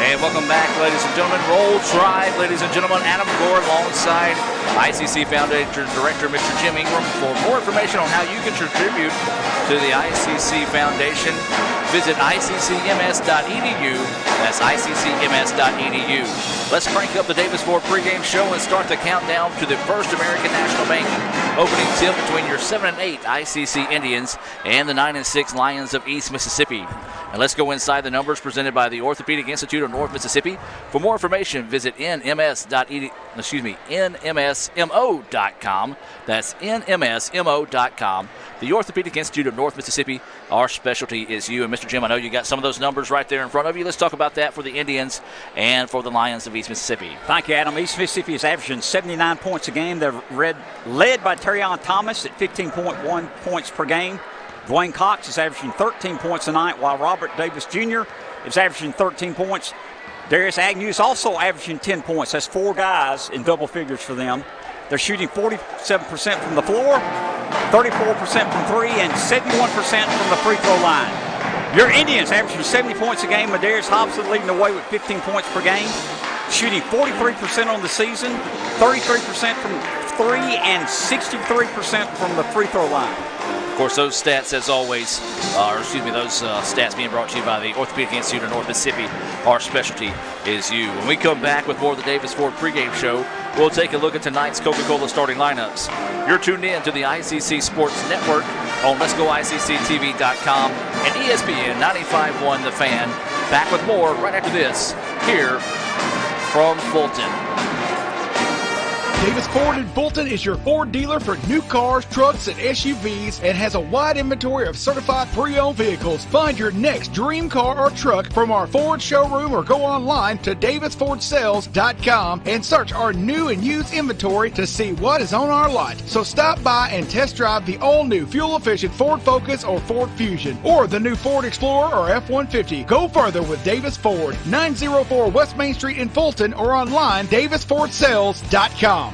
And welcome back, ladies and gentlemen. Roll Tribe, ladies and gentlemen. Adam Gore alongside ICC Foundation Director, Mr. Jim Ingram. For more information on how you can contribute to the ICC Foundation, visit iccms.edu. That's iccms.edu. Let's crank up the Davis Ford pregame show and start the countdown to the First American National Bank opening tip between your 7-8 ICC Indians and the 9-6 Lions of East Mississippi. And let's go inside the numbers presented by the Orthopedic Institute of North Mississippi. For more information, visit nmsmo.com. That's nmsmo.com. The Orthopedic Institute of North Mississippi, our specialty is you. And Mr. Jim, I know you got some of those numbers right there in front of you. Let's talk about that for the Indians and for the Lions of East Mississippi. Thank you, Adam. East Mississippi is averaging 79 points a game. They're led by Terrion Thomas at 15.1 points per game. Dwayne Cox is averaging 13 points a night, while Robert Davis Jr. is averaging 13 points. Darius Agnew is also averaging 10 points. That's 4 guys in double figures for them. They're shooting 47% from the floor, 34% from 3, and 71% from the free throw line. Your Indians averaging 70 points a game. Darius Hobson leading the way with 15 points per game, shooting 43% on the season, 33% from 3, and 63% from the free throw line. Of course, those stats, as always, those stats being brought to you by the Orthopedic Institute of North Mississippi. Our specialty is you. When we come back with more of the Davis Ford pregame show, we'll take a look at tonight's Coca-Cola starting lineups. You're tuned in to the ICC Sports Network on Let'sGoICCTV.com and ESPN 95.1 The Fan. Back with more right after this here from Fulton. Davis Ford in Fulton is your Ford dealer for new cars, trucks, and SUVs and has a wide inventory of certified pre-owned vehicles. Find your next dream car or truck from our Ford showroom or go online to davisfordsales.com and search our new and used inventory to see what is on our lot. So stop by and test drive the all-new fuel-efficient Ford Focus or Ford Fusion or the new Ford Explorer or F-150. Go further with Davis Ford, 904 West Main Street in Fulton or online davisfordsales.com.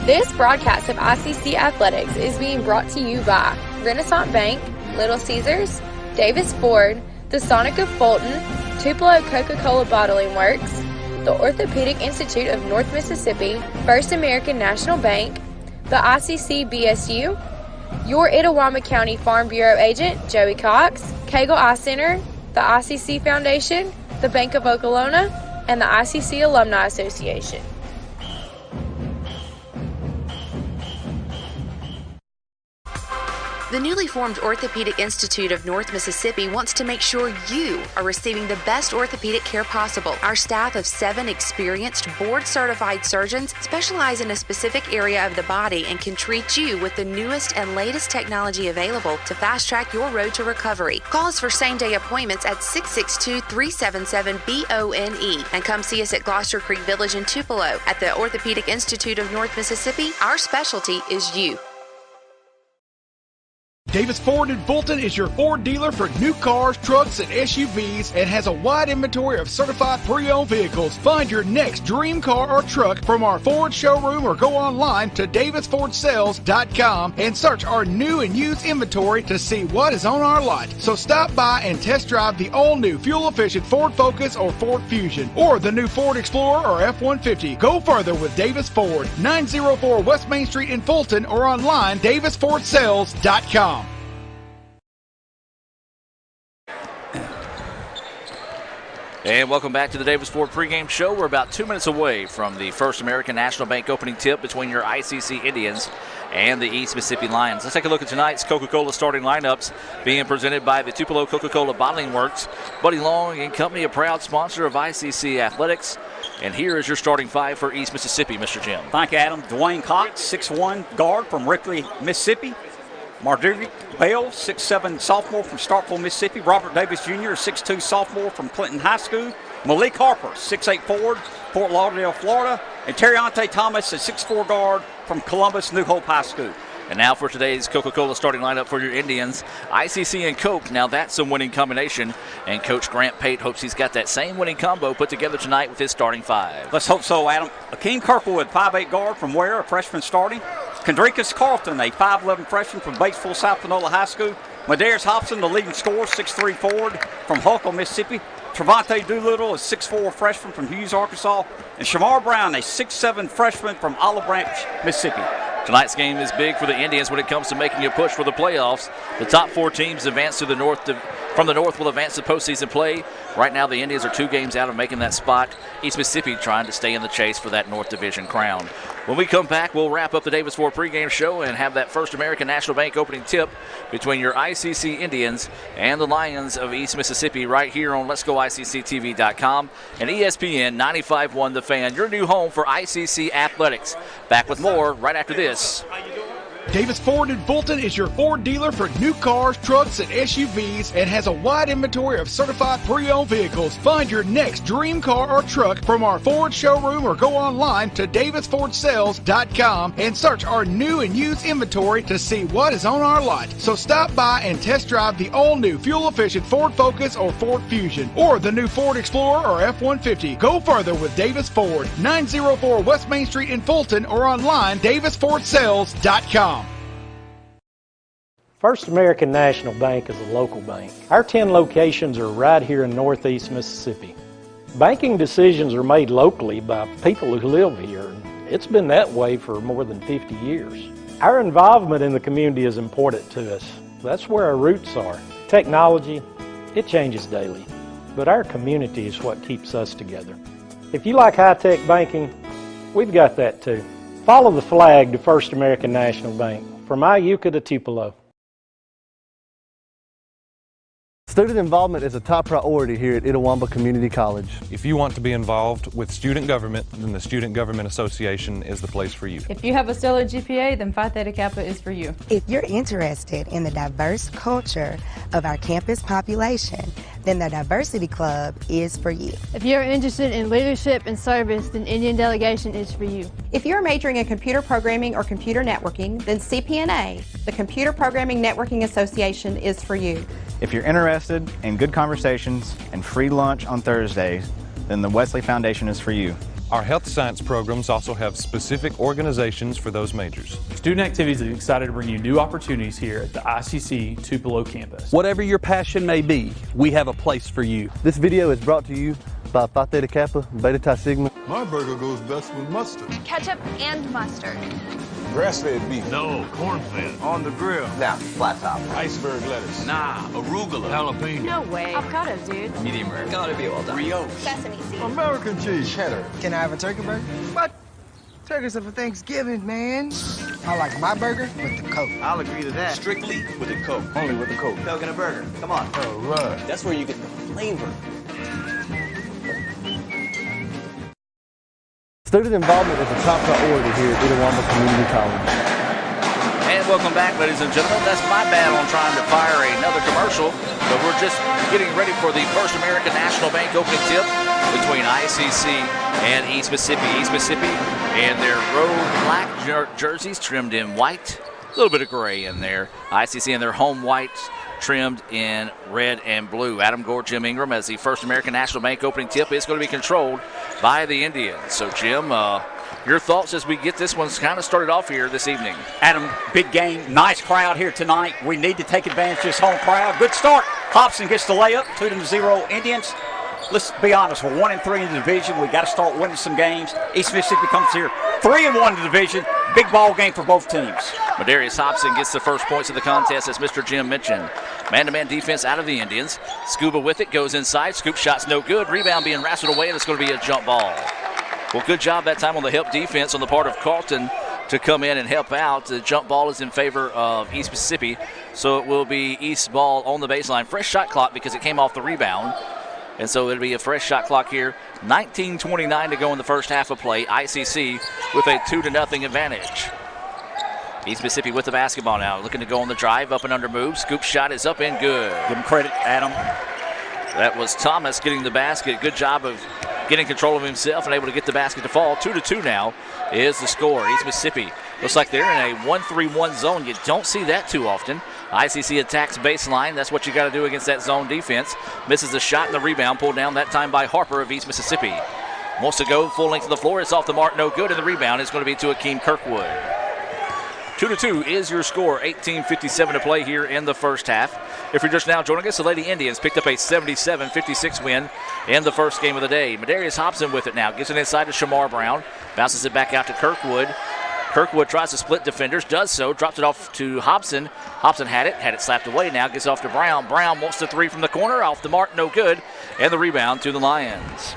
This broadcast of ICC Athletics is being brought to you by Renaissance Bank, Little Caesars, Davis Ford, the Sonic of Fulton, Tupelo Coca-Cola Bottling Works, the Orthopedic Institute of North Mississippi, First American National Bank, the ICC BSU, your Itawamba County Farm Bureau agent, Joey Cox, Cagle Eye Center, the ICC Foundation, the Bank of Okolona, and the ICC Alumni Association. The newly formed Orthopedic Institute of North Mississippi wants to make sure you are receiving the best orthopedic care possible. Our staff of 7 experienced, board-certified surgeons specialize in a specific area of the body and can treat you with the newest and latest technology available to fast-track your road to recovery. Call us for same-day appointments at 662-377-BONE and come see us at Gloucester Creek Village in Tupelo. At the Orthopedic Institute of North Mississippi, our specialty is you. Davis Ford in Fulton is your Ford dealer for new cars, trucks, and SUVs and has a wide inventory of certified pre-owned vehicles. Find your next dream car or truck from our Ford showroom or go online to davisfordsales.com and search our new and used inventory to see what is on our lot. So stop by and test drive the all-new fuel-efficient Ford Focus or Ford Fusion or the new Ford Explorer or F-150. Go further with Davis Ford, 904 West Main Street in Fulton or online davisfordsales.com. And welcome back to the Davis Ford pregame show. We're about 2 minutes away from the First American National Bank opening tip between your ICC Indians and the East Mississippi Lions. Let's take a look at tonight's Coca-Cola starting lineups being presented by the Tupelo Coca-Cola Bottling Works. Buddy Long and Company, a proud sponsor of ICC Athletics. And here is your starting 5 for East Mississippi, Mr. Jim. Thank you, Adam. Dwayne Cox, 6'1", guard from Rickley, Mississippi. Marjorie Bell, 6'7", sophomore from Starkville, Mississippi. Robert Davis Jr., 6'2", sophomore from Clinton High School. Malik Harper, 6'8", forward, Fort Lauderdale, Florida. And Terriante Thomas, a 6'4", guard from Columbus, New Hope High School. And now for today's Coca-Cola starting lineup for your Indians, ICC and Coke. Now that's a winning combination, and Coach Grant Pate hopes he's got that same winning combo put together tonight with his starting 5. Let's hope so, Adam. Akeem Kirkwood, 5'8", guard from Ware, a freshman starting. Kendricus Carlton, a 5'11", freshman from Batesville, South Panola High School. Madarius Hobson, the leading scorer, 6'3" forward from Huckle, Mississippi. Trevante Doolittle, a 6'4" freshman from Hughes, Arkansas. And Shamar Brown, a 6'7" freshman from Olive Branch, Mississippi. Tonight's game is big for the Indians when it comes to making a push for the playoffs. The top 4 teams advance to the north. From the north will advance to postseason play. Right now, the Indians are 2 games out of making that spot. East Mississippi trying to stay in the chase for that North Division crown. When we come back, we'll wrap up the Davis Ford pregame show and have that First American National Bank opening tip between your ICC Indians and the Lions of East Mississippi right here on Let'sGoICCTV.com and ESPN 95.1 The Fan, your new home for ICC athletics. Back with more right after this. Davis Ford in Fulton is your Ford dealer for new cars, trucks, and SUVs and has a wide inventory of certified pre-owned vehicles. Find your next dream car or truck from our Ford showroom or go online to davisfordsales.com and search our new and used inventory to see what is on our lot. So stop by and test drive the all-new fuel-efficient Ford Focus or Ford Fusion or the new Ford Explorer or F-150. Go further with Davis Ford, 904 West Main Street in Fulton or online davisfordsales.com. First American National Bank is a local bank. Our 10 locations are right here in Northeast Mississippi. Banking decisions are made locally by people who live here. It's been that way for more than 50 years. Our involvement in the community is important to us. That's where our roots are. Technology, it changes daily, but our community is what keeps us together. If you like high-tech banking, we've got that too. Follow the flag to First American National Bank, from Iuka to Tupelo. Student involvement is a top priority here at Itawamba Community College. If you want to be involved with student government, then the Student Government Association is the place for you. If you have a stellar GPA, then Phi Theta Kappa is for you. If you're interested in the diverse culture of our campus population, then the Diversity Club is for you. If you're interested in leadership and service, then Indian Delegation is for you. If you're majoring in computer programming or computer networking, then CPNA, the Computer Programming Networking Association, is for you. If you're interested in good conversations and free lunch on Thursdays, then the Wesley Foundation is for you. Our health science programs also have specific organizations for those majors. Student Activities is excited to bring you new opportunities here at the ICC Tupelo campus. Whatever your passion may be, we have a place for you. This video is brought to you by Phi Theta Kappa, Beta Chi Sigma. My burger goes best with mustard. Ketchup and mustard. Grass-fed beef. No, corn-fed. On the grill. Now, flat top. Iceberg lettuce. Nah, arugula. Jalapeno. No way. Avocado, dude. Medium rare. Gotta be well done. Brioche. Sesame seeds. American cheese. Cheddar. Can I have a turkey burger? What? Turkey's for Thanksgiving, man. I like my burger with the Coke. I'll agree to that. Strictly with the Coke. Only with the Coke. Coke and a burger. Come on. All right. That's where you get the flavor. Student involvement is a top priority here at Itawamba Community College. And welcome back, ladies and gentlemen. That's my bad on trying to fire another commercial, but we're just getting ready for the First American National Bank opening tip between ICC and East Mississippi. East Mississippi and their road black jerseys trimmed in white, a little bit of gray in there. ICC and their home white trimmed in red and blue. Adam Gore, Jim Ingram, as the First American National Bank opening tip is going to be controlled by the Indians. So, Jim, your thoughts as we get this one kind of started off here this evening? Adam, big game, nice crowd here tonight. We need to take advantage of this home crowd. Good start. Hobson gets the layup, 2-0 Indians. Let's be honest, we're 1-3 in the division. We got to start winning some games. East Mississippi comes here 3-1 in the division. Big ball game for both teams. Madarius Hobson gets the first points of the contest, as Mr. Jim mentioned. Man-to-man defense out of the Indians. Scuba with it, goes inside. Scoop shot's no good. Rebound being wrestled away, and it's going to be a jump ball. Well, good job that time on the help defense on the part of Carlton to come in and help out. The jump ball is in favor of East Mississippi, so it will be East ball on the baseline. Fresh shot clock because it came off the rebound. And so it'll be a fresh shot clock here. 19:29 to go in the first half of play. ICC with a 2-0 advantage. East Mississippi with the basketball now. Looking to go on the drive, up and under move. Scoop shot is up and good. Give him credit, Adam. That was Thomas getting the basket. Good job of getting control of himself and able to get the basket to fall. 2-2 now is the score. East Mississippi looks like they're in a 1-3-1 zone. You don't see that too often. ICC attacks baseline. That's what you got to do against that zone defense. Misses the shot and the rebound pulled down that time by Harper of East Mississippi. Wants to go full length of the floor. It's off the mark, no good, and the rebound is going to be to Akeem Kirkwood. 2-2 is your score. 18:57 to play here in the first half. If you're just now joining us, the Lady Indians picked up a 77-56 win in the first game of the day. Madarius Hobson with it now. Gets it inside to Shamar Brown. Bounces it back out to Kirkwood. Kirkwood tries to split defenders, does so, drops it off to Hobson. Hobson had it slapped away now, gets off to Brown. Brown wants the three from the corner, off the mark, no good. And the rebound to the Lions.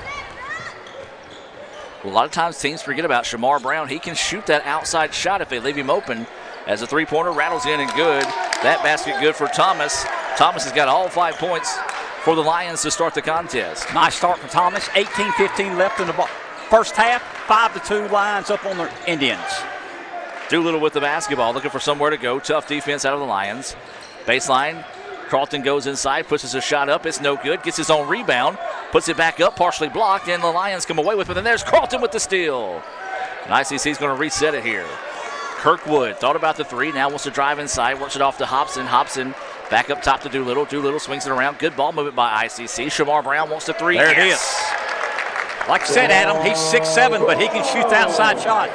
A lot of times teams forget about Shamar Brown. He can shoot that outside shot if they leave him open. As a three-pointer rattles in and good. That basket good for Thomas. Thomas has got all 5 points for the Lions to start the contest. Nice start for Thomas. 18-15 left in the first half. 5-2 Lions up on the Indians. Doolittle with the basketball, looking for somewhere to go. Tough defense out of the Lions. Baseline. Carlton goes inside, pushes a shot up. It's no good. Gets his own rebound. Puts it back up, partially blocked, and the Lions come away with it. And there's Carlton with the steal. And ICC's going to reset it here. Kirkwood thought about the three. Now wants to drive inside. Works it off to Hobson. Hobson back up top to Doolittle. Doolittle swings it around. Good ball movement by ICC. Shamar Brown wants the three. There it is. Like I said, Adam, he's 6'7", but he can shoot the outside shot.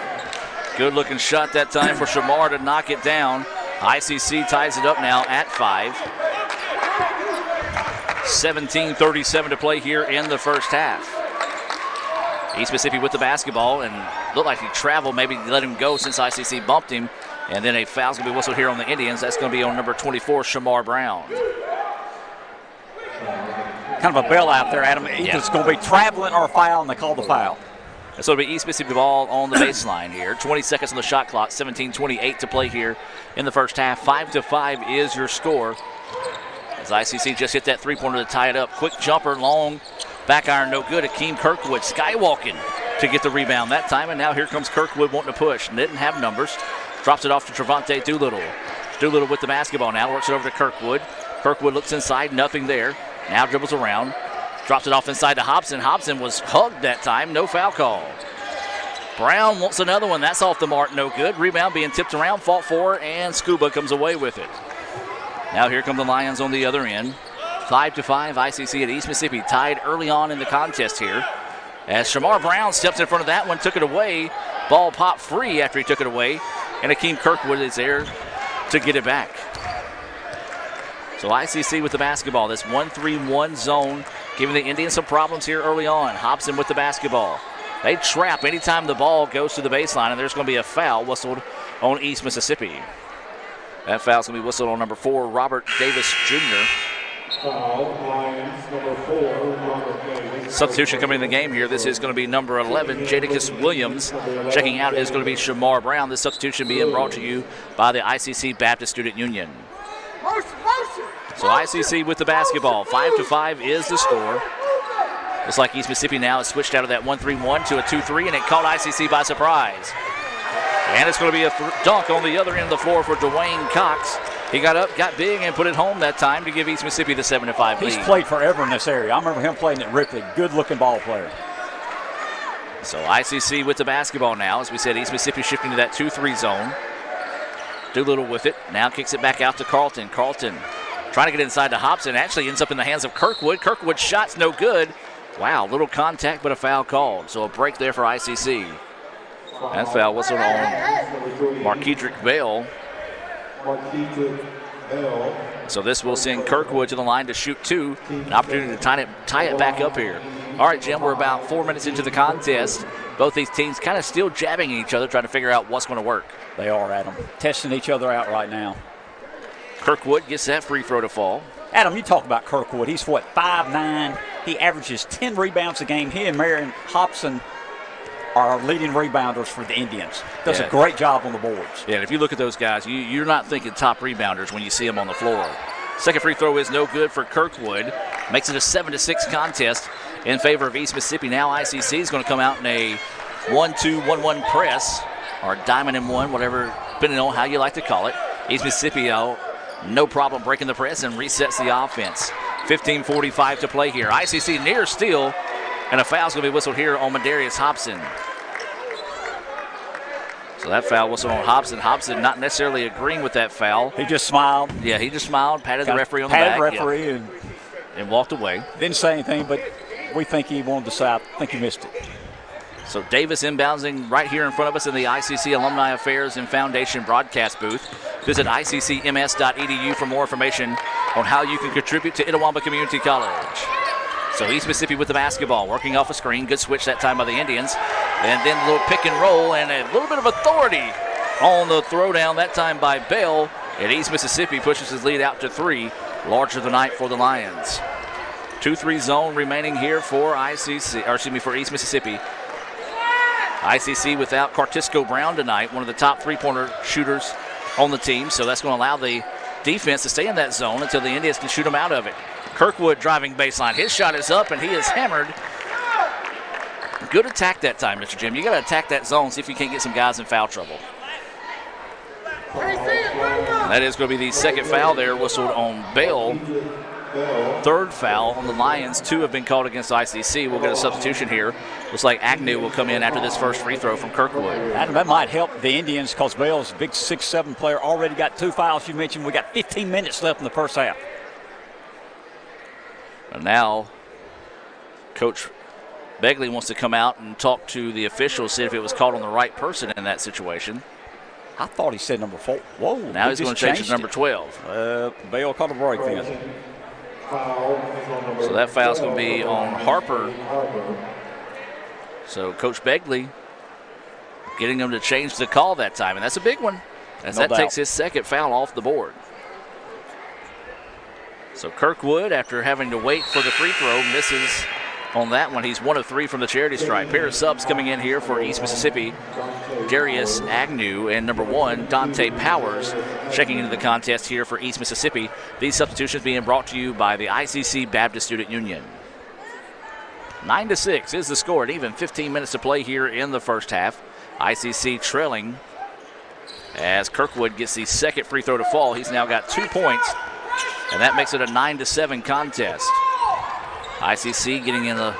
Good looking shot that time for Shamar to knock it down. ICC ties it up now at 5. 17:37 to play here in the first half. East Mississippi with the basketball, and looked like he traveled, maybe let him go since ICC bumped him. And then a foul's going to be whistled here on the Indians. That's going to be on number 24, Shamar Brown. Kind of a bailout there, Adam. Either it's going to be traveling or a foul, and they call the foul. So it'll be East Mississippi ball on the baseline here. 20 seconds on the shot clock. 17:28 to play here in the first half. 5-5 is your score. As ICC just hit that three-pointer to tie it up. Quick jumper, long back iron, no good. Akeem Kirkwood skywalking to get the rebound that time. And now here comes Kirkwood wanting to push. Didn't have numbers. Drops it off to Trevante Doolittle. Doolittle with the basketball now. Works it over to Kirkwood. Kirkwood looks inside. Nothing there. Now dribbles around. Drops it off inside to Hobson. Hobson was hugged that time. No foul call. Brown wants another one. That's off the mark. No good. Rebound being tipped around. Fought for, and Scuba comes away with it. Now here come the Lions on the other end. 5-5. ICC at East Mississippi tied early on in the contest here. As Shamar Brown steps in front of that one, took it away. Ball popped free after he took it away. And Akeem Kirkwood is there to get it back. So ICC with the basketball. This 1-3-1 zone giving the Indians some problems here early on. Hobson with the basketball. They trap anytime the ball goes to the baseline, and there's going to be a foul whistled on East Mississippi. That foul's going to be whistled on number 4, Robert Davis Jr. Lions, number 4, Robert Davis. Substitution coming in the game here. This is going to be number 11, Jadakiss Williams. Checking out is going to be Shamar Brown. This substitution being brought to you by the ICC Baptist Student Union. So ICC with the basketball. 5-5 is the score. Looks like East Mississippi now has switched out of that 1-3-1 to a 2-3, and it caught ICC by surprise. And it's going to be a dunk on the other end of the floor for Dwayne Cox. He got up, got big, and put it home that time to give East Mississippi the 7-5 lead. He's played forever in this area. I remember him playing at Ripley. Good-looking ball player. So ICC with the basketball now. As we said, East Mississippi shifting to that 2-3 zone. Doolittle with it. Now kicks it back out to Carlton. Carlton trying to get inside to Hobson. Actually ends up in the hands of Kirkwood. Kirkwood's shot's no good. Wow, little contact, but a foul called. So a break there for ICC. That foul whistled on Marquedrick Bell. So this will send Kirkwood to the line to shoot 2. An opportunity to tie it back up here. All right, Jim, we're about 4 minutes into the contest. Both these teams kind of still jabbing at each other, trying to figure out what's going to work. They are, Adam. Testing each other out right now. Kirkwood gets that free throw to fall. Adam, you talk about Kirkwood. He's, 5'9". He averages 10 rebounds a game. He and Marion Hobson are leading rebounders for the Indians. Does a great job on the boards. Yeah, and if you look at those guys, you're not thinking top rebounders when you see them on the floor. Second free throw is no good for Kirkwood. Makes it a 7-6 contest in favor of East Mississippi. Now ICC is going to come out in a 1-2-1-1 press, or diamond and one, whatever, depending on how you like to call it. East Mississippi, no problem breaking the press and resets the offense. 15:45 to play here. ICC near steal, and a foul's going to be whistled here on Madarius Hobson. So that foul whistled on Hobson. Hobson not necessarily agreeing with that foul. He just smiled. Yeah, he just smiled, patted the referee on the back. Patted the referee and walked away. Didn't say anything, but we think he wanted to say, I think he missed it. So Davis inbounding right here in front of us in the ICC Alumni Affairs and Foundation broadcast booth. Visit iccms.edu for more information on how you can contribute to Itawamba Community College. So East Mississippi with the basketball, working off a screen. Good switch that time by the Indians. And then a little pick and roll and a little bit of authority on the throwdown that time by Bell. And East Mississippi pushes his lead out to 3, larger than night for the Lions. 2-3 zone remaining here for for East Mississippi. ICC without Cartisco Brown tonight, one of the top three-pointer shooters on the team, so that's going to allow the defense to stay in that zone until the Indians can shoot them out of it. Kirkwood driving baseline. His shot is up, and he is hammered. Good attack that time, Mr. Jim. You got to attack that zone, see if you can't get some guys in foul trouble. And that is going to be the second foul there, whistled on Bell. Third foul on the Lions. 2 have been called against ICC. We'll get a substitution here. Looks like Agnew will come in after this first free throw from Kirkwood. Adam, that might help the Indians because Bell's a big 6'7" player. Already got 2 fouls. You mentioned we got 15 minutes left in the first half. And now Coach Begley wants to come out and talk to the officials, see if it was called on the right person in that situation. I thought he said number 4. Whoa. Now he's going to change to number 12. Bell caught a break then. So that foul's going to be on Harper. So Coach Begley getting him to change the call that time, and that's a big one, as that takes his second foul off the board. So Kirkwood, after having to wait for the free throw, misses on that one. He's 1 of 3 from the charity stripe. Pair of subs coming in here for East Mississippi. Darius Agnew and number 1, Dante Powers, checking into the contest here for East Mississippi. These substitutions being brought to you by the ICC Baptist Student Union. 9-6 is the score, and even 15 minutes to play here in the first half. ICC trailing as Kirkwood gets the second free throw to fall. He's now got 2 points, and that makes it a 9-7 contest. ICC getting in the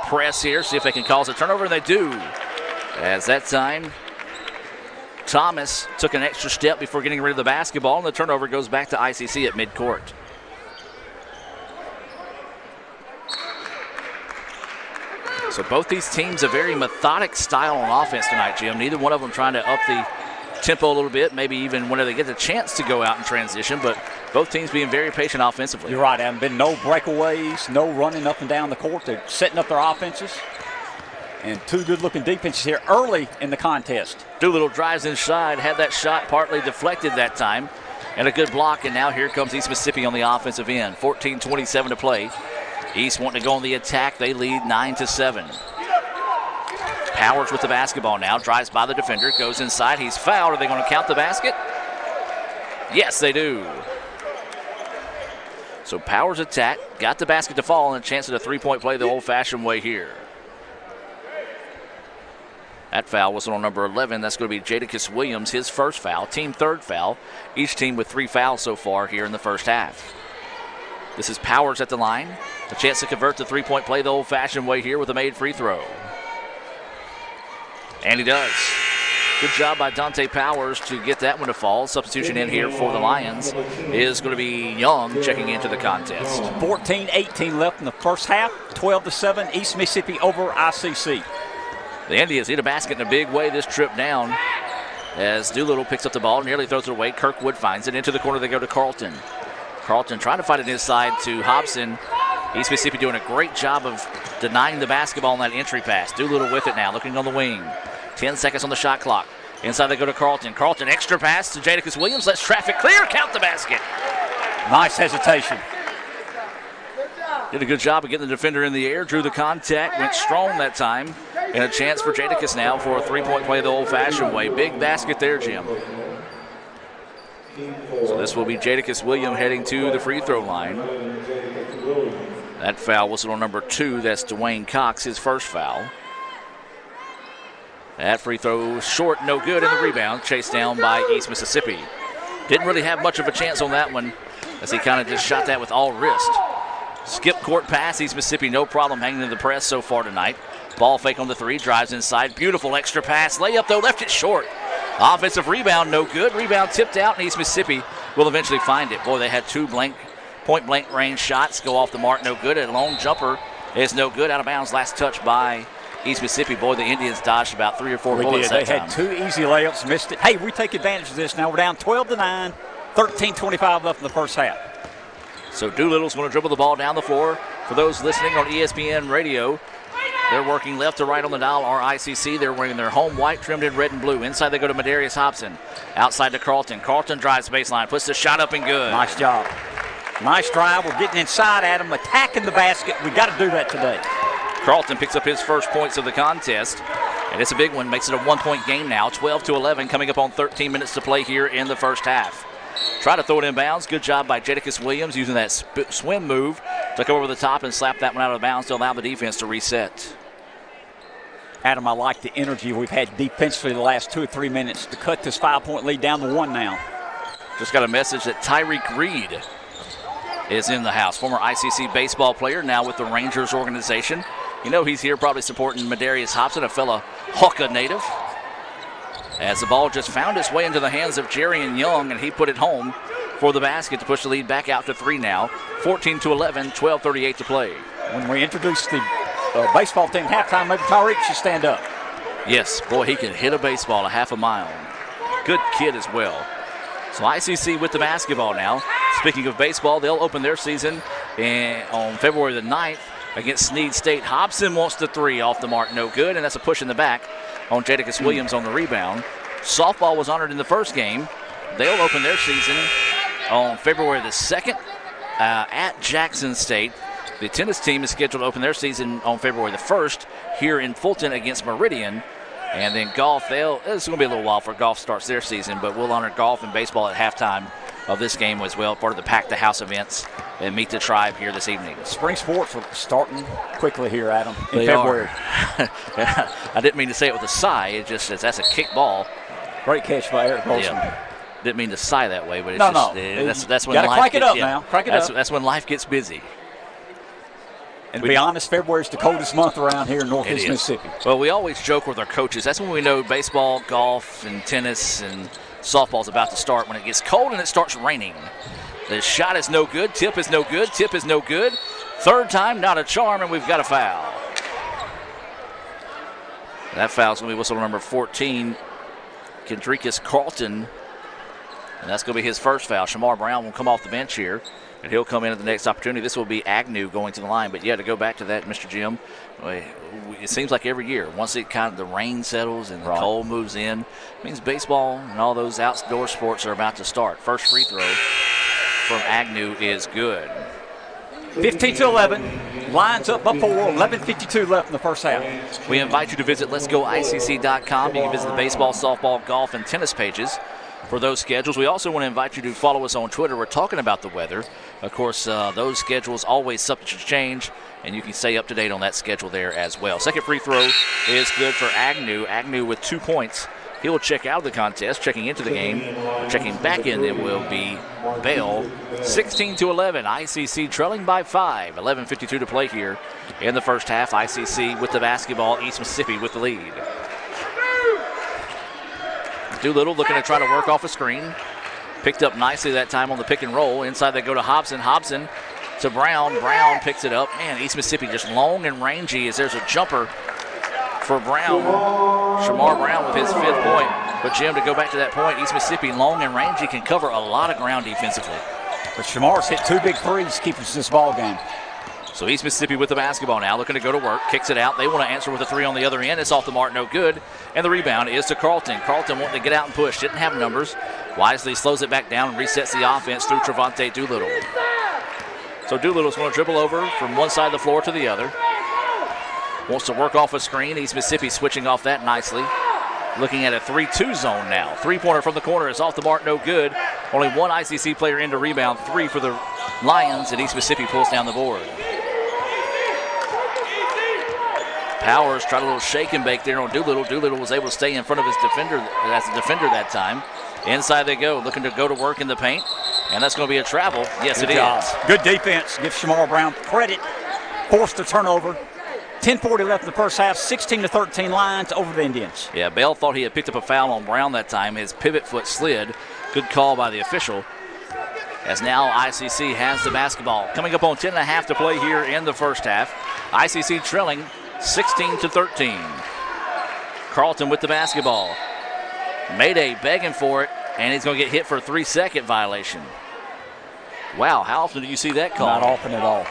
press here, see if they can cause a turnover, and they do. As that time, Thomas took an extra step before getting rid of the basketball, and the turnover goes back to ICC at midcourt. So both these teams a very methodic style on offense tonight, Jim. Neither one of them trying to up the tempo a little bit, maybe even whenever they get the chance to go out and transition, but both teams being very patient offensively. You're right, Adam. Been no breakaways, no running up and down the court. They're setting up their offenses. And 2 good-looking defenses here early in the contest. Doolittle drives inside, had that shot partly deflected that time, and a good block, and now here comes East Mississippi on the offensive end. 14:27 to play. East wanting to go on the attack. They lead 9-7. Powers with the basketball now, drives by the defender, goes inside. He's fouled. Are they going to count the basket? Yes, they do. So Powers attack, got the basket to fall, and a chance at a three-point play the old-fashioned way here. That foul was on number 11. That's going to be Jadakiss Williams, his first foul, team third foul. Each team with 3 fouls so far here in the first half. This is Powers at the line. A chance to convert the three-point play the old-fashioned way here with a made free throw. And he does. Good job by Dante Powers to get that one to fall. Substitution in here for the Lions is going to be Young checking into the contest. 14-18 left in the first half. 12-7, East Mississippi over ICC. The Indians need a basket in a big way this trip down as Doolittle picks up the ball, nearly throws it away. Kirkwood finds it into the corner. They go to Carlton. Carlton trying to fight it inside to Hobson. East Mississippi doing a great job of denying the basketball on that entry pass. Doolittle with it now, looking on the wing. 10 seconds on the shot clock. Inside they go to Carlton. Carlton extra pass to Jadakiss Williams. Lets traffic clear. Count the basket. Nice hesitation. Did a good job of getting the defender in the air. Drew the contact. Went strong that time. And a chance for Jadakiss now for a three-point play the old-fashioned way. Big basket there, Jim. So this will be Jadakiss Williams heading to the free throw line. That foul was on number 2. That's Dwayne Cox, his first foul. That free throw short, no good, and the rebound chased down by East Mississippi. Didn't really have much of a chance on that one as he kind of just shot that with all wrist. Skip court pass, East Mississippi no problem hanging in the press so far tonight. Ball fake on the 3, drives inside, beautiful extra pass. Layup though, left it short. Offensive rebound, no good. Rebound tipped out, and East Mississippi will eventually find it. Boy, they had 2 point-blank range shots go off the mark, no good. A long jumper is no good, out of bounds. Last touch by East Mississippi. Boy, the Indians dodged about 3 or 4 bullets that They time. had 2 easy layups, missed it. Hey, we take advantage of this now. We're down 12-9, 13:25 left in the first half. So Doolittle's going to dribble the ball down the floor. For those listening on ESPN radio, they're working left to right on the dial, or ICC. They're wearing their home white trimmed in red and blue. Inside they go to Madarius Hobson. Outside to Carlton. Carlton drives baseline, puts the shot up and good. Nice job. Nice drive. We're getting inside at them, attacking the basket. We got to do that today. Carlton picks up his first points of the contest, and it's a big one. Makes it a 1-point game now, 12-11, coming up on 13 minutes to play here in the first half. Try to throw it in bounds. Good job by Jadakiss Williams using that swim move to come over the top and slap that one out of bounds to allow the defense to reset. Adam, I like the energy we've had defensively the last 2 or 3 minutes to cut this 5-point lead down to 1 now. Just got a message that Tyreek Reed is in the house. Former ICC baseball player, now with the Rangers organization. You know he's here probably supporting Madarius Hobson, a fellow Hawka native. As the ball just found its way into the hands of Jerian Young, and he put it home for the basket to push the lead back out to 3 now. 14-11, 12:38 to play. When we introduce the baseball team halftime, maybe Tyreek should stand up. Yes, boy, he can hit a baseball a half a mile. Good kid as well. So ICC with the basketball now. Speaking of baseball, they'll open their season on February the 9th against Snead State. Hobson wants the 3 off the mark, no good, and that's a push in the back on Jadakiss Williams on the rebound. Softball was honored in the first game. They'll open their season on February the 2nd at Jackson State. The tennis team is scheduled to open their season on February the 1st here in Fulton against Meridian. And then golf, it's going to be a little while for golf starts their season, but we'll honor golf and baseball at halftime of this game as well, part of the Pack the House events and Meet the Tribe here this evening. Spring sports are starting quickly here, Adam, in they February. I didn't mean to say it with a sigh. It just that's a kick ball. Great catch by Eric Bolson. Yeah. Didn't mean to sigh that way, but it's that's when life life gets, up now. Crank it up. That's when life gets busy. And to be honest, February is the coldest month around here in Northeast Mississippi. Well, we always joke with our coaches. That's when we know baseball, golf, and tennis and softball is about to start, when it gets cold and it starts raining. The shot is no good. Tip is no good. Tip is no good. Third time, not a charm, and we've got a foul. That foul's going to be whistle number 14, Kendricus Carlton. And that's going to be his first foul. Shamar Brown will come off the bench here, and he'll come in at the next opportunity. This will be Agnew going to the line. But, yeah, to go back to that, Mr. Jim, it seems like every year, once the rain settles and the cold moves in, it means baseball and all those outdoor sports are about to start. First free throw from Agnew is good. 15-11. Lines up by 4. 11:52 left in the first half. We invite you to visit letsgoicc.com. You can visit the baseball, softball, golf, and tennis pages for those schedules. We also want to invite you to follow us on Twitter. We're talking about the weather. Of course, those schedules always subject to change, and you can stay up to date on that schedule there as well. Second free throw is good for Agnew. Agnew with 2 points. He will check out of the contest. Checking into the game, checking back in, it will be Bell. 16-11, ICC trailing by 5. 11:52 to play here in the first half. ICC with the basketball, East Mississippi with the lead. Doolittle looking to try to work off a screen. Picked up nicely that time on the pick and roll. Inside they go to Hobson. Hobson to Brown. Brown picks it up. Man, East Mississippi just long and rangy as there's a jumper for Brown. Shamar Brown with his 5th point. But Jim, to go back to that point, East Mississippi long and rangy can cover a lot of ground defensively. But Shamar's hit 2 big threes, keeping us in this ball game. So East Mississippi with the basketball now, looking to go to work, kicks it out. They want to answer with a 3 on the other end. It's off the mark, no good. And the rebound is to Carlton. Carlton wanting to get out and push, didn't have numbers. Wisely slows it back down and resets the offense through Trevante Doolittle. So Doolittle's going to dribble over from one side of the floor to the other. Wants to work off a screen. East Mississippi switching off that nicely. Looking at a 3-2 zone now. 3-pointer from the corner is off the mark, no good. Only one ICC player in to rebound. 3 for the Lions, and East Mississippi pulls down the board. Powers tried a little shake and bake there on Doolittle. Doolittle was able to stay in front of his defender as a defender that time. Inside they go, looking to go to work in the paint. And that's going to be a travel. Yes, it is. Good defense. Give Shamar Brown credit. Forced a turnover. 10:40 left in the first half. 16-13 Lions over the Indians. Yeah, Bell thought he had picked up a foul on Brown that time. His pivot foot slid. Good call by the official. As now ICC has the basketball. Coming up on 10.5 to play here in the first half. ICC trailing 16-13. Carlton with the basketball. Mayday begging for it, and he's going to get hit for a 3-second violation. Wow, how often do you see that call? Not often at all.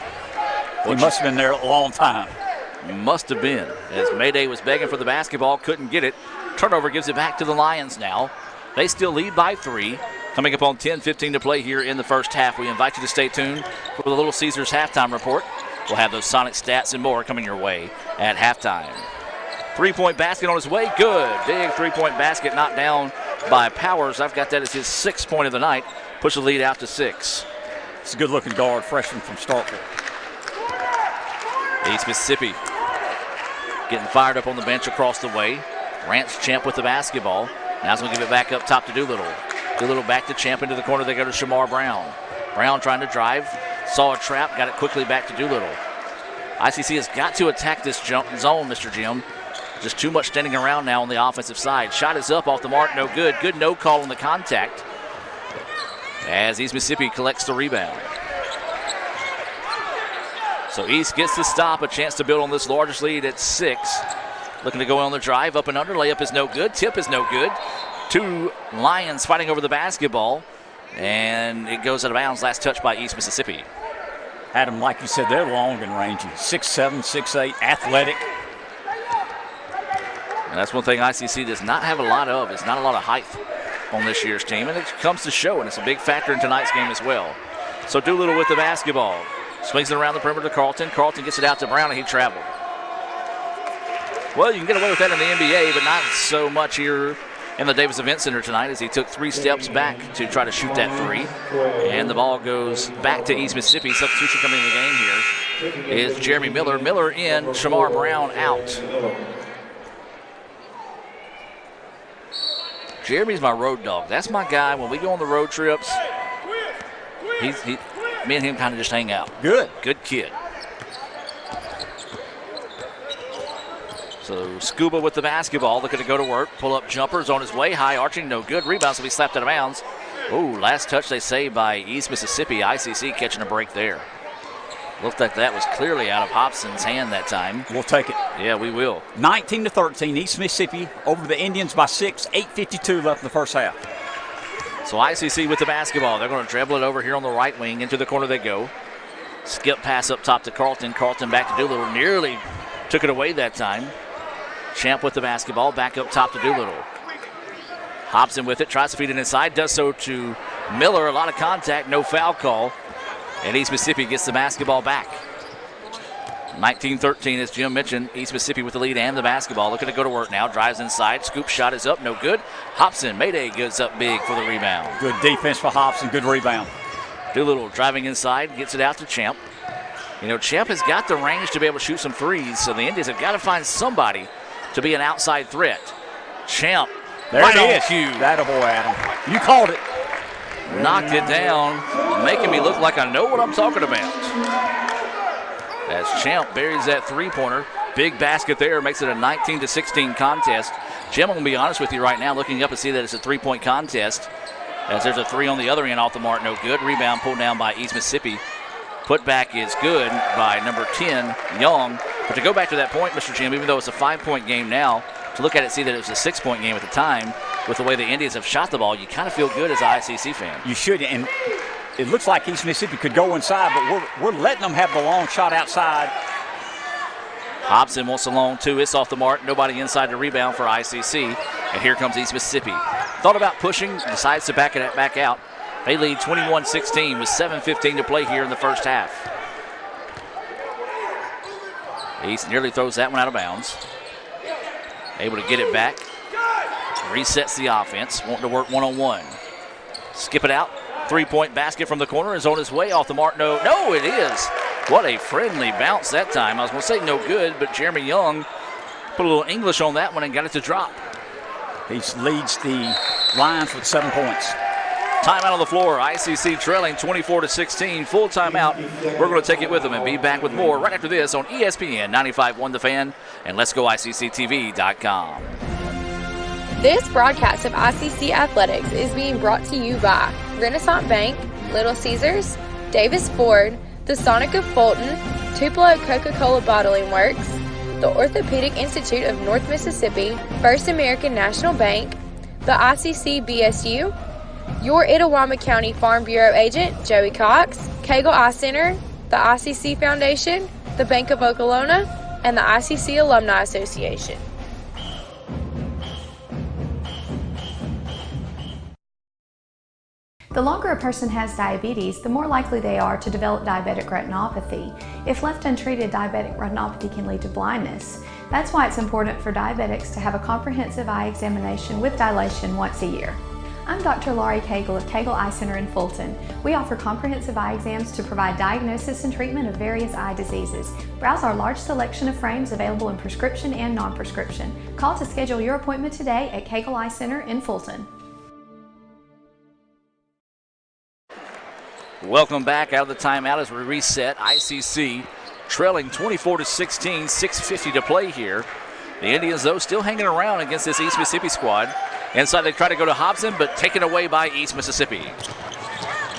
He must have been there a long time. Must have been, as Mayday was begging for the basketball, couldn't get it. Turnover gives it back to the Lions now. They still lead by 3. Coming up on 10:15 to play here in the first half. We invite you to stay tuned for the Little Caesars halftime report. We'll have those Sonic stats and more coming your way at halftime. 3-point basket on his way. Good. Big 3-point basket knocked down by Powers. I've got that as his 6th point of the night. Push the lead out to 6. It's a good-looking guard, freshman from Starkville. East Mississippi getting fired up on the bench across the way. Rance Champ with the basketball. Now he's going to give it back up top to Doolittle. Doolittle back to Champ into the corner. They go to Shamar Brown. Brown trying to drive. Saw a trap. Got it quickly back to Doolittle. ICC has got to attack this jump zone, Mr. Jim. Just too much standing around now on the offensive side. Shot is up off the mark. No good. Good no call on the contact as East Mississippi collects the rebound. So East gets the stop. A chance to build on this largest lead at 6. Looking to go on the drive. Up and under. Layup is no good. Tip is no good. 2 Lions fighting over the basketball. And it goes out of bounds. Last touch by East Mississippi. Adam, like you said, they're long and rangy. 6'7", 6'8", athletic. And that's one thing ICC does not have a lot of. It's not a lot of height on this year's team. And it comes to show, and it's a big factor in tonight's game as well. So Doolittle with the basketball. Swings it around the perimeter to Carlton. Carlton gets it out to Brown, and he traveled. Well, you can get away with that in the NBA, but not so much here in the Davis Event Center tonight, as he took 3 steps back to try to shoot that 3. And the ball goes back to East Mississippi. Substitution coming in the game here is Jeremy Miller. Miller in, Shamar Brown out. Jeremy's my road dog. That's my guy. When we go on the road trips, me and him kind of just hang out. Good. Good kid. So Scuba with the basketball, looking to go to work. Pull-up jumpers on his way. High arching, no good. Rebound, so he slapped out of bounds. Ooh, last touch they say by East Mississippi. ICC catching a break there. Looked like that was clearly out of Hobson's hand that time. We'll take it. Yeah, we will. 19-13, East Mississippi over the Indians by 6. 8:52 left in the first half. So ICC with the basketball. They're going to dribble it over here on the right wing. Into the corner they go. Skip pass up top to Carlton. Carlton back to Doolittle. Nearly took it away that time. Champ with the basketball. Back up top to Doolittle. Hobson with it. Tries to feed it inside. Does so to Miller. A lot of contact. No foul call. And East Mississippi gets the basketball back. 19-13, as Jim mentioned. East Mississippi with the lead and the basketball. Looking to go to work now. Drives inside. Scoop shot is up. No good. Hobson. Mayday goes up big for the rebound. Good defense for Hobson. Good rebound. Doolittle driving inside. Gets it out to Champ. You know, Champ has got the range to be able to shoot some threes. So the Indians have got to find somebody to be an outside threat. Champ. There right it is. cue. That boy, Adam. You called it. Knocked it down, making me look like I know what I'm talking about. As Champ buries that three-pointer. Big basket there, makes it a 19-16 contest. Jim, I'm going to be honest with you right now, looking up and see that it's a three-point contest. As there's a 3 on the other end off the mark, no good. Rebound pulled down by East Mississippi. Putback is good by number 10, Young. But to go back to that point, Mr. Jim, even though it's a 5-point game now, to look at it, see that it was a 6-point game at the time, with the way the Indians have shot the ball, you kind of feel good as an ICC fan. You should, and it looks like East Mississippi could go inside, but we're letting them have the long shot outside. Hobson wants a long 2. It's off the mark. Nobody inside the rebound for ICC. And here comes East Mississippi. Thought about pushing, decides to back out. They lead 21-16 with 7:15 to play here in the first half. East nearly throws that one out of bounds. Able to get it back. Resets the offense. Wanting to work one-on-one. Skip it out. 3-point basket from the corner is on his way. Off the mark. No, it is. What a friendly bounce that time. I was going to say no good, but Jeremy Young put a little English on that one and got it to drop. He leads the Lions with 7 points. Timeout on the floor. ICC trailing 24-16. Full timeout. We're going to take it with them and be back with more right after this on ESPN 95.1 The Fan and Let'sGoICCTV.com. This broadcast of ICC Athletics is being brought to you by Renaissance Bank, Little Caesars, Davis Ford, the Sonic of Fulton, Tupelo Coca-Cola Bottling Works, the Orthopedic Institute of North Mississippi, First American National Bank, the ICC BSU, your Itawamba County Farm Bureau agent, Joey Cox, Cagle Eye Center, the ICC Foundation, the Bank of Okolona, and the ICC Alumni Association. The longer a person has diabetes, the more likely they are to develop diabetic retinopathy. If left untreated, diabetic retinopathy can lead to blindness. That's why it's important for diabetics to have a comprehensive eye examination with dilation once a year. I'm Dr. Laurie Cagle of Cagle Eye Center in Fulton. We offer comprehensive eye exams to provide diagnosis and treatment of various eye diseases. Browse our large selection of frames available in prescription and non-prescription. Call to schedule your appointment today at Cagle Eye Center in Fulton. Welcome back out of the timeout as we reset. ICC trailing 24-16, 6:50 to play here. The Indians, though, still hanging around against this East Mississippi squad. Inside, they try to go to Hobson, but taken away by East Mississippi.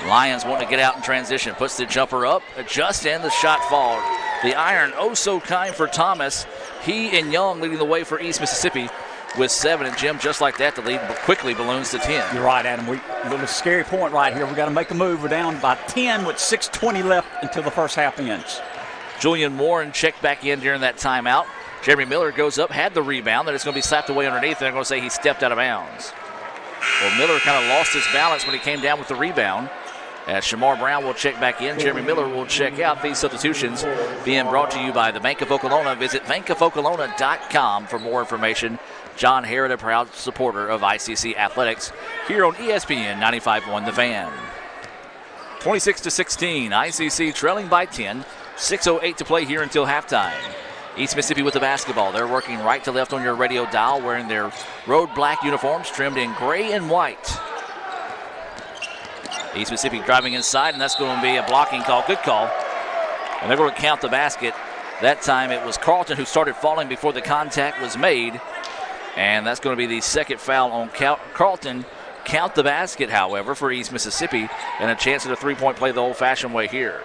Lions want to get out in transition. Puts the jumper up, adjusts, and the shot falls. The iron, oh so kind for Thomas. He and Young leading the way for East Mississippi with 7. And Jim, just like that, the lead quickly balloons to 10. You're right, Adam. A little scary point right here. We got to make a move. We're down by 10 with 6:20 left until the first half ends. Julian Warren checked back in during that timeout. Jeremy Miller goes up, had the rebound, then it's going to be slapped away underneath. They're going to say he stepped out of bounds. Well, Miller kind of lost his balance when he came down with the rebound. As Shamar Brown will check back in, Jeremy Miller will check out. These substitutions being brought to you by the Bank of Okolona. Visit bankofokolona.com for more information. John Harrod, a proud supporter of ICC athletics, here on ESPN 95.1 The Fan. 26-16, ICC trailing by 10. 6:08 to play here until halftime. East Mississippi with the basketball. They're working right to left on your radio dial, wearing their road black uniforms trimmed in gray and white. East Mississippi driving inside, and that's going to be a blocking call. Good call. And they're going to count the basket. That time it was Carlton who started falling before the contact was made. And that's going to be the second foul on Carlton. Count the basket, however, for East Mississippi, and a chance at a three-point play the old-fashioned way here.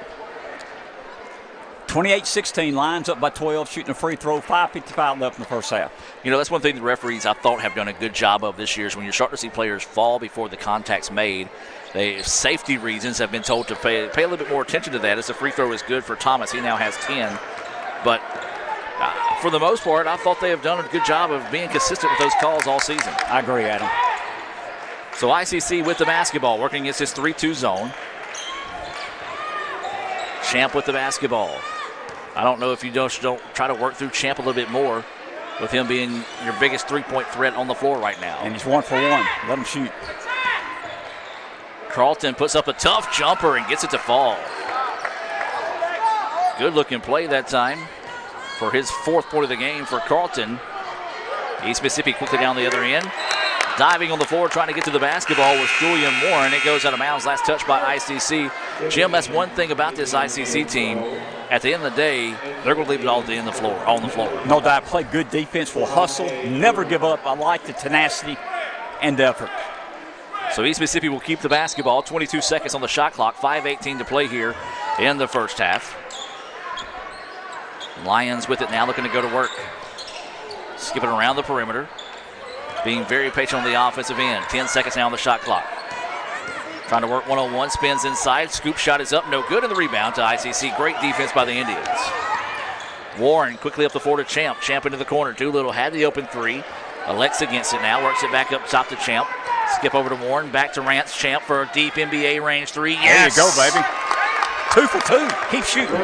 28-16, Lions up by 12, shooting a free throw, 5:55 left in the first half. You know, that's one thing the referees, I thought, have done a good job of this year is when you're starting to see players fall before the contact's made, they, safety reasons, have been told to pay a little bit more attention to that, as the free throw is good for Thomas. He now has 10. But for the most part, I thought they have done a good job of being consistent with those calls all season. I agree, Adam. So ICC with the basketball, working against his 3-2 zone. Champ with the basketball. I don't know if you don't try to work through Champ a little bit more with him being your biggest three-point threat on the floor right now. And he's 1 for 1. Let him shoot. Carlton puts up a tough jumper and gets it to fall. Good-looking play that time for his 4th point of the game for Carlton. East Mississippi quickly down the other end. Diving on the floor, trying to get to the basketball was Julian Warren. It goes out of bounds. Last touch by ICC. Jim, that's one thing about this ICC team. At the end of the day, they're going to leave it all on the floor. No doubt. Play good defense. Will hustle. Never give up. I like the tenacity and effort. So East Mississippi will keep the basketball. 22 seconds on the shot clock. 5:18 to play here in the first half. Lions with it now, looking to go to work. Skipping around the perimeter. Being very patient on the offensive end. 10 seconds now on the shot clock. Trying to work one-on-one, spins inside. Scoop shot is up, no good, and the rebound to ICC. Great defense by the Indians. Warren quickly up the floor to Champ. Champ into the corner. Doolittle had the open three. Elects against it now. Works it back up top to Champ. Skip over to Warren. Back to Rance. Champ for a deep NBA range three. Yes! There you go, baby. 2 for 2. Keep shooting.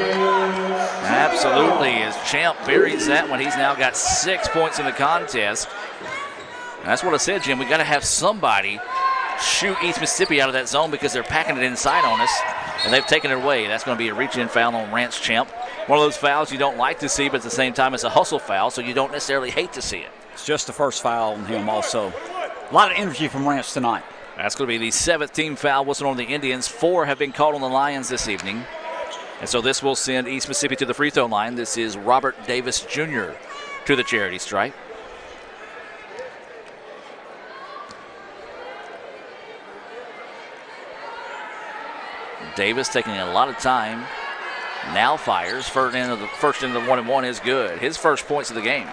Absolutely. As Champ buries that one, he's now got 6 points in the contest. And that's what I said, Jim. We got to have somebody shoot East Mississippi out of that zone because they're packing it inside on us, and they've taken it away. That's going to be a reach-in foul on Rance Champ. One of those fouls you don't like to see, but at the same time, it's a hustle foul, so you don't necessarily hate to see it. It's just the first foul on him also. A lot of energy from Rance tonight. That's going to be the 7th team foul whistle on the Indians. 4 have been called on the Lions this evening. And so this will send East Mississippi to the free throw line. This is Robert Davis Jr. to the charity stripe. Davis taking a lot of time now fires. First into the 1-and-1 is good. His first points of the game.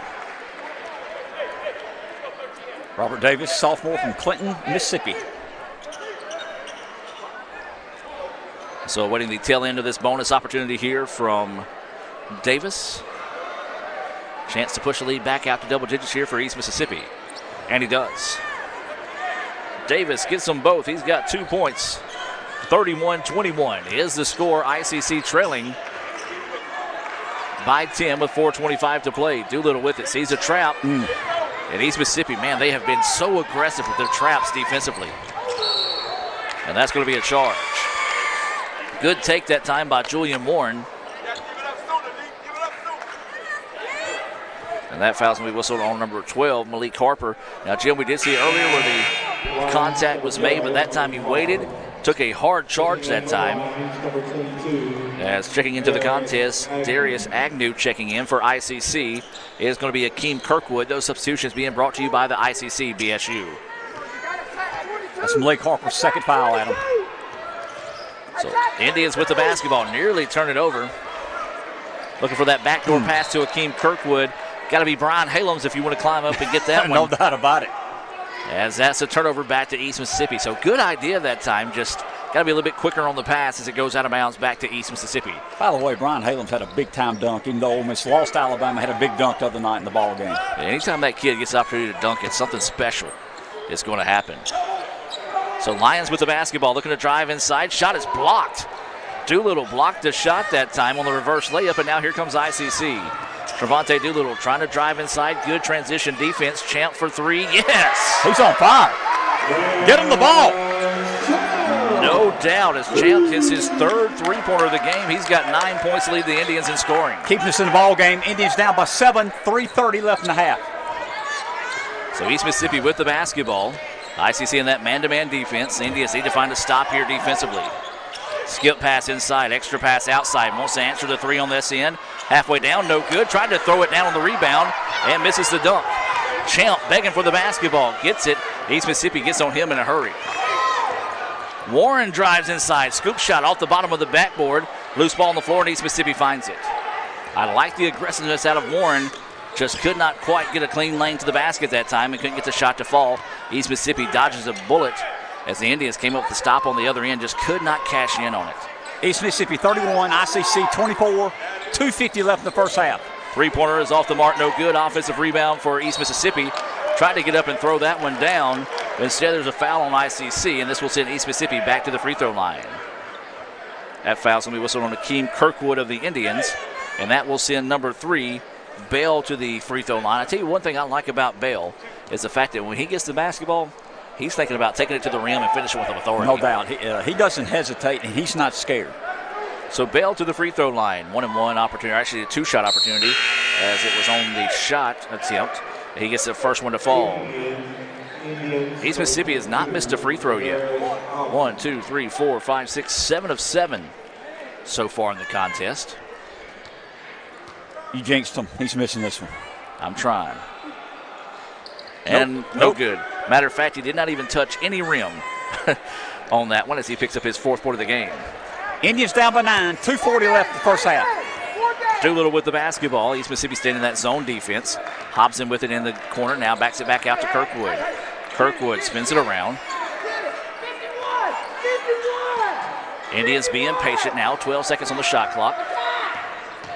Robert Davis, sophomore from Clinton, Mississippi. So awaiting the tail end of this bonus opportunity here from Davis. Chance to push the lead back out to double digits here for East Mississippi. And he does. Davis gets them both. He's got 2 points. 31-21 is the score. ICC trailing by 10 with 4:25 to play. Doolittle with it. Sees a trap. And East Mississippi, man, they have been so aggressive with their traps defensively. And that's going to be a charge. Good take that time by Julian Warren. And that foul's going to be whistled on number 12, Malik Harper. Now, Jim, we did see earlier where the contact was made, but that time he waited, took a hard charge that time. As checking into the contest, Darius Agnew checking in for ICC is going to be Akeem Kirkwood. Those substitutions being brought to you by the ICC BSU. That's Malik Harper's second foul, Adam. So Indians with the basketball, nearly turn it over. Looking for that backdoor pass to Akeem Kirkwood. Got to be Brian Halams if you want to climb up and get that one. No doubt about it. As that's a turnover back to East Mississippi. So good idea that time. Just got to be a little bit quicker on the pass as it goes out of bounds back to East Mississippi. By the way, Brian Halams had a big-time dunk. Even though Ole Miss lost, Alabama had a big dunk the other night in the ball game. Anytime that kid gets the opportunity to dunk, it's something special. It's going to happen. So Lions with the basketball, looking to drive inside. Shot is blocked. Doolittle blocked the shot that time on the reverse layup, and now here comes ICC. Trevante Doolittle trying to drive inside. Good transition defense. Champ for three. Yes! He's on fire. Get him the ball. No doubt as Champ hits his third three-pointer of the game. He's got 9 points to lead the Indians in scoring. Keeping us in the ball game. Indians down by 7, 3:30 left in the half. So East Mississippi with the basketball. ICC in that man-to-man defense. The Indians need to find a stop here defensively. Skip pass inside, extra pass outside. Wants to answer the three on this end. Halfway down, no good. Tried to throw it down on the rebound and misses the dunk. Champ begging for the basketball. Gets it. East Mississippi gets on him in a hurry. Warren drives inside. Scoop shot off the bottom of the backboard. Loose ball on the floor and East Mississippi finds it. I like the aggressiveness out of Warren. Just could not quite get a clean lane to the basket that time and couldn't get the shot to fall. East Mississippi dodges a bullet as the Indians came up with the stop on the other end. Just could not cash in on it. East Mississippi 31, ICC 24, 2:50 left in the first half. Three-pointer is off the mark, no good. Offensive rebound for East Mississippi. Tried to get up and throw that one down. But instead, there's a foul on ICC, and this will send East Mississippi back to the free throw line. That foul's going to be whistled on Akeem Kirkwood of the Indians, and that will send number 3, Bell, to the free throw line. I tell you one thing I like about Bell is the fact that when he gets the basketball, he's thinking about taking it to the rim and finishing with authority. No doubt. He doesn't hesitate, and he's not scared. So Bell to the free throw line. 1-and-1 opportunity, actually a two-shot opportunity, as it was on the shot attempt. He gets the first one to fall. East Mississippi has not missed a free throw yet. 1, 2, 3, 4, 5, 6, 7 of 7 so far in the contest. You jinxed him. He's missing this one. I'm trying. And no good. Matter of fact, he did not even touch any rim on that one as he picks up his 4th point of the game. Indians down by 9, 2:40 left in the first half. Doolittle with the basketball. East Mississippi staying in that zone defense. Hobson with it in the corner. Now backs it back out to Kirkwood. Kirkwood spins it around. Indians being patient now. 12 seconds on the shot clock.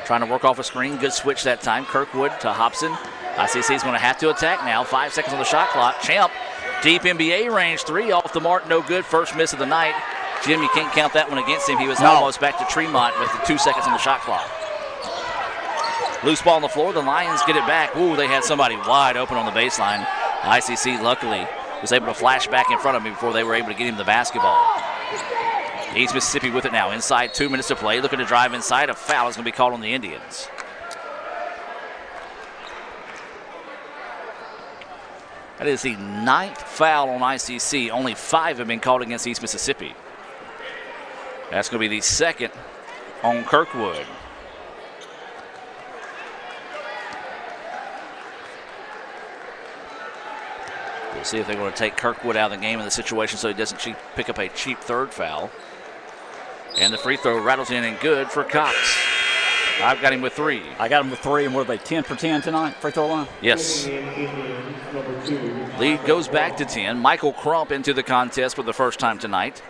Trying to work off a screen. Good switch that time. Kirkwood to Hobson. ICC is going to have to attack now. 5 seconds on the shot clock. Champ, deep NBA range 3 off the mark. No good. First miss of the night. Jim, you can't count that one against him. He was almost back to Tremont with the 2 seconds on the shot clock. Loose ball on the floor. The Lions get it back. Ooh, they had somebody wide open on the baseline. ICC, luckily, was able to flash back in front of him before they were able to get him the basketball. East Mississippi with it now. Inside, 2 minutes to play. Looking to drive inside. A foul is going to be called on the Indians. That is the 9th foul on ICC. Only 5 have been called against East Mississippi. That's going to be the 2nd on Kirkwood. We'll see if they're going to take Kirkwood out of the game in the situation so he doesn't pick up a cheap 3rd foul. And the free throw rattles in and good for Cox. I've got him with 3. I got him with 3, and were they 10 for 10 tonight, free throw line? Yes. Lead goes back to 10. Michael Crump into the contest for the first time tonight.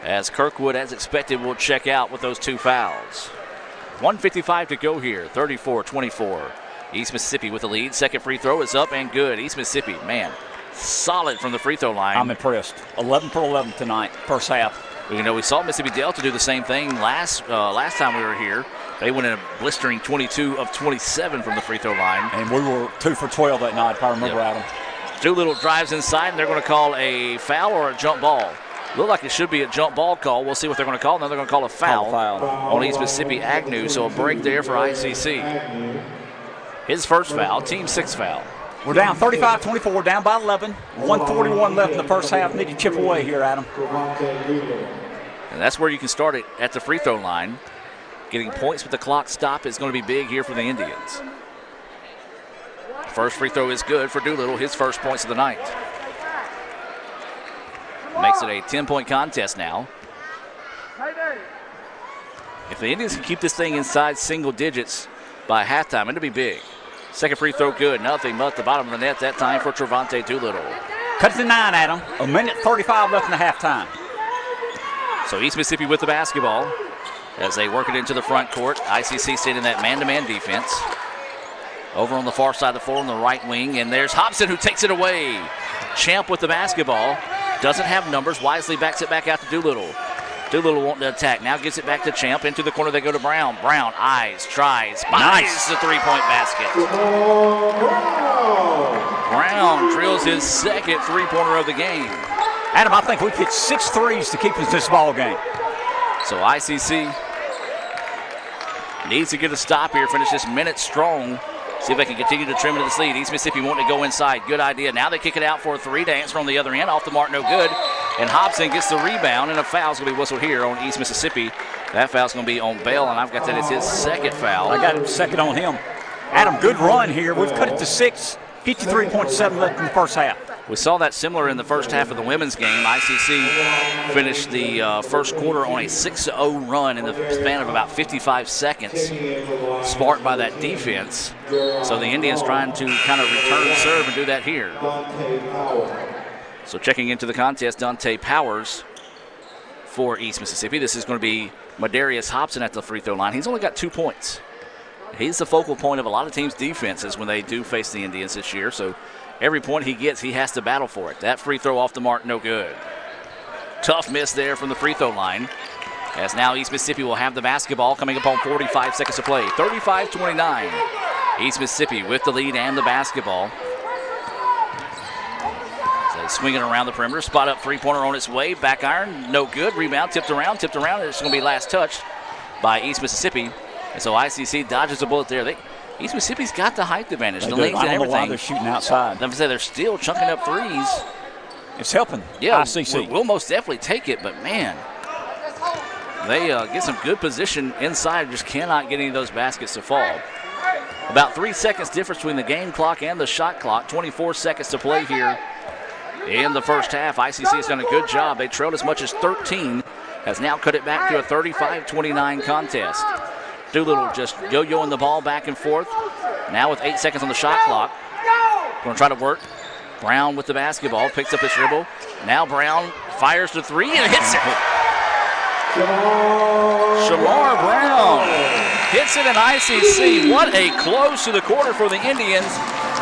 As Kirkwood, as expected, will check out with those 2 fouls. 1:55 to go here, 34-24. East Mississippi with the lead. Second free throw is up and good. East Mississippi, man, solid from the free throw line. I'm impressed. 11 for 11 tonight, first half. You know, we saw Mississippi Delta do the same thing last time we were here. They went in a blistering 22 of 27 from the free throw line. And we were 2 for 12 that night, if I remember, Adam. Doolittle drives inside, and they're going to call a foul or a jump ball. Look like it should be a jump ball call. We'll see what they're going to call. Now they're going to call a foul on East Mississippi Agnew. So a break there for ICC. His first foul, team 6th foul. We're down 35-24, down by 11. 1:41 left in the first half. Need to chip away here, Adam. And that's where you can start it at the free throw line. Getting points with the clock stop is going to be big here for the Indians. First free throw is good for Doolittle, his first points of the night. Makes it a 10-point contest now. If the Indians can keep this thing inside single digits by halftime, it'll be big. Second free throw good, nothing but the bottom of the net that time for Trevante Doolittle. Cut to 9, Adam. 1:35 left in the halftime. So East Mississippi with the basketball as they work it into the front court. ICC staying in that man-to-man defense. Over on the far side of the floor on the right wing, and there's Hobson who takes it away. Champ with the basketball. Doesn't have numbers. Wisely backs it back out to Doolittle. Doolittle wanting to attack. Now gives it back to Champ. Into the corner they go to Brown. Brown eyes, tries, finds the three-point basket. Brown drills his second three-pointer of the game. Adam, I think we've hit 6 threes to keep us in this ball game. So ICC needs to get a stop here. Finish this minute strong. See if they can continue to trim into this lead. East Mississippi wanting to go inside. Good idea. Now they kick it out for a 3 to answer on the other end. Off the mark, no good. And Hobson gets the rebound, and a foul's going to be whistled here on East Mississippi. That foul's going to be on Bell, and I've got that as his second foul. I got it second on him. Adam, good run here. We've cut it to 6. 53.7 left in the first half. We saw that similar in the first half of the women's game. ICC finished the first quarter on a 6-0 run in the span of about 55 seconds, sparked by that defense. So the Indians trying to kind of return serve and do that here. So checking into the contest, Dante Powers for East Mississippi. This is going to be Madarius Hobson at the free throw line. He's only got 2 points. He's the focal point of a lot of teams' defenses when they do face the Indians this year. So every point he gets, he has to battle for it. That free throw off the mark, no good. Tough miss there from the free throw line. As now East Mississippi will have the basketball coming up on 45 seconds to play. 35-29. East Mississippi with the lead and the basketball. So swinging around the perimeter. Spot up three-pointer on its way. Back iron, no good. Rebound, tipped around. It's going to be last touched by East Mississippi. And so ICC dodges a bullet there. East Mississippi's got the height advantage, the length and everything. I don't know why they're shooting outside. I'm saying they're still chunking up threes. It's helping. Yeah, ICC. We'll most definitely take it, but man, they get some good position inside. Just cannot get any of those baskets to fall. About 3 seconds difference between the game clock and the shot clock. 24 seconds to play here in the first half. ICC has done a good job. They trailed as much as 13, has now cut it back to a 35-29 contest. Doolittle just yo-yoing the ball back and forth. Now with 8 seconds on the shot clock. Going to try to work. Brown with the basketball, picks up his dribble. Now Brown fires the 3 and hits it. Shamar Brown hits it in ICC. What a close to the quarter for the Indians.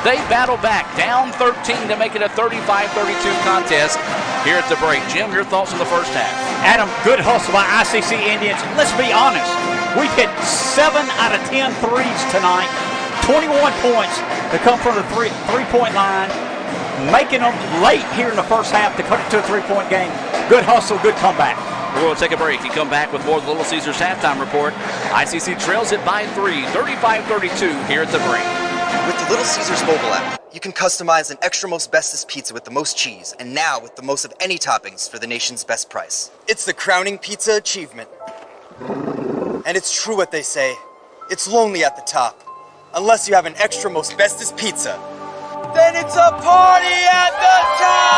They battle back, down 13 to make it a 35-32 contest here at the break. Jim, your thoughts on the first half? Adam, good hustle by ICC Indians. Let's be honest. We've hit 7 out of 10 threes tonight. 21 points to come from the three-point line, making them late here in the first half to cut it to a 3-point game. Good hustle, good comeback. We'll take a break and come back with more of the Little Caesars halftime report. ICC trails it by 3, 35-32 here at the break. With the Little Caesars mobile app, you can customize an extra most bestest pizza with the most cheese, and now with the most of any toppings for the nation's best price. It's the crowning pizza achievement. And it's true what they say, it's lonely at the top. Unless you have an extra most bestest pizza, then it's a party at the top!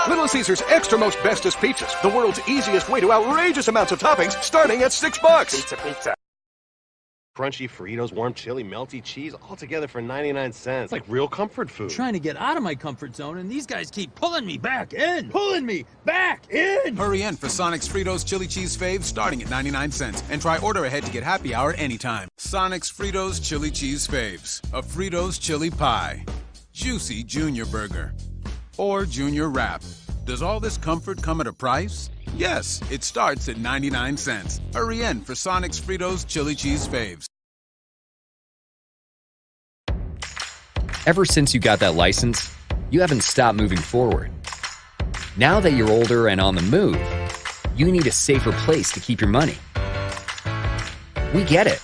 Little Little Caesars Extra Most Bestest Pizzas, the world's easiest way to outrageous amounts of toppings, starting at $6. Pizza. Crunchy Fritos, warm chili, melty cheese, all together for 99 cents. Like real comfort food. I'm trying to get out of my comfort zone, and these guys keep pulling me back in. Pulling me back in! Hurry in for Sonic's Fritos Chili Cheese Faves starting at 99 cents. And try order ahead to get happy hour anytime. Sonic's Fritos Chili Cheese Faves. A Fritos Chili Pie. Juicy Junior Burger. Or Junior Wrap. Does all this comfort come at a price? Yes, it starts at 99 cents. Hurry in for Sonic's Fritos Chili Cheese Faves. Ever since you got that license, you haven't stopped moving forward. Now that you're older and on the move, you need a safer place to keep your money. We get it.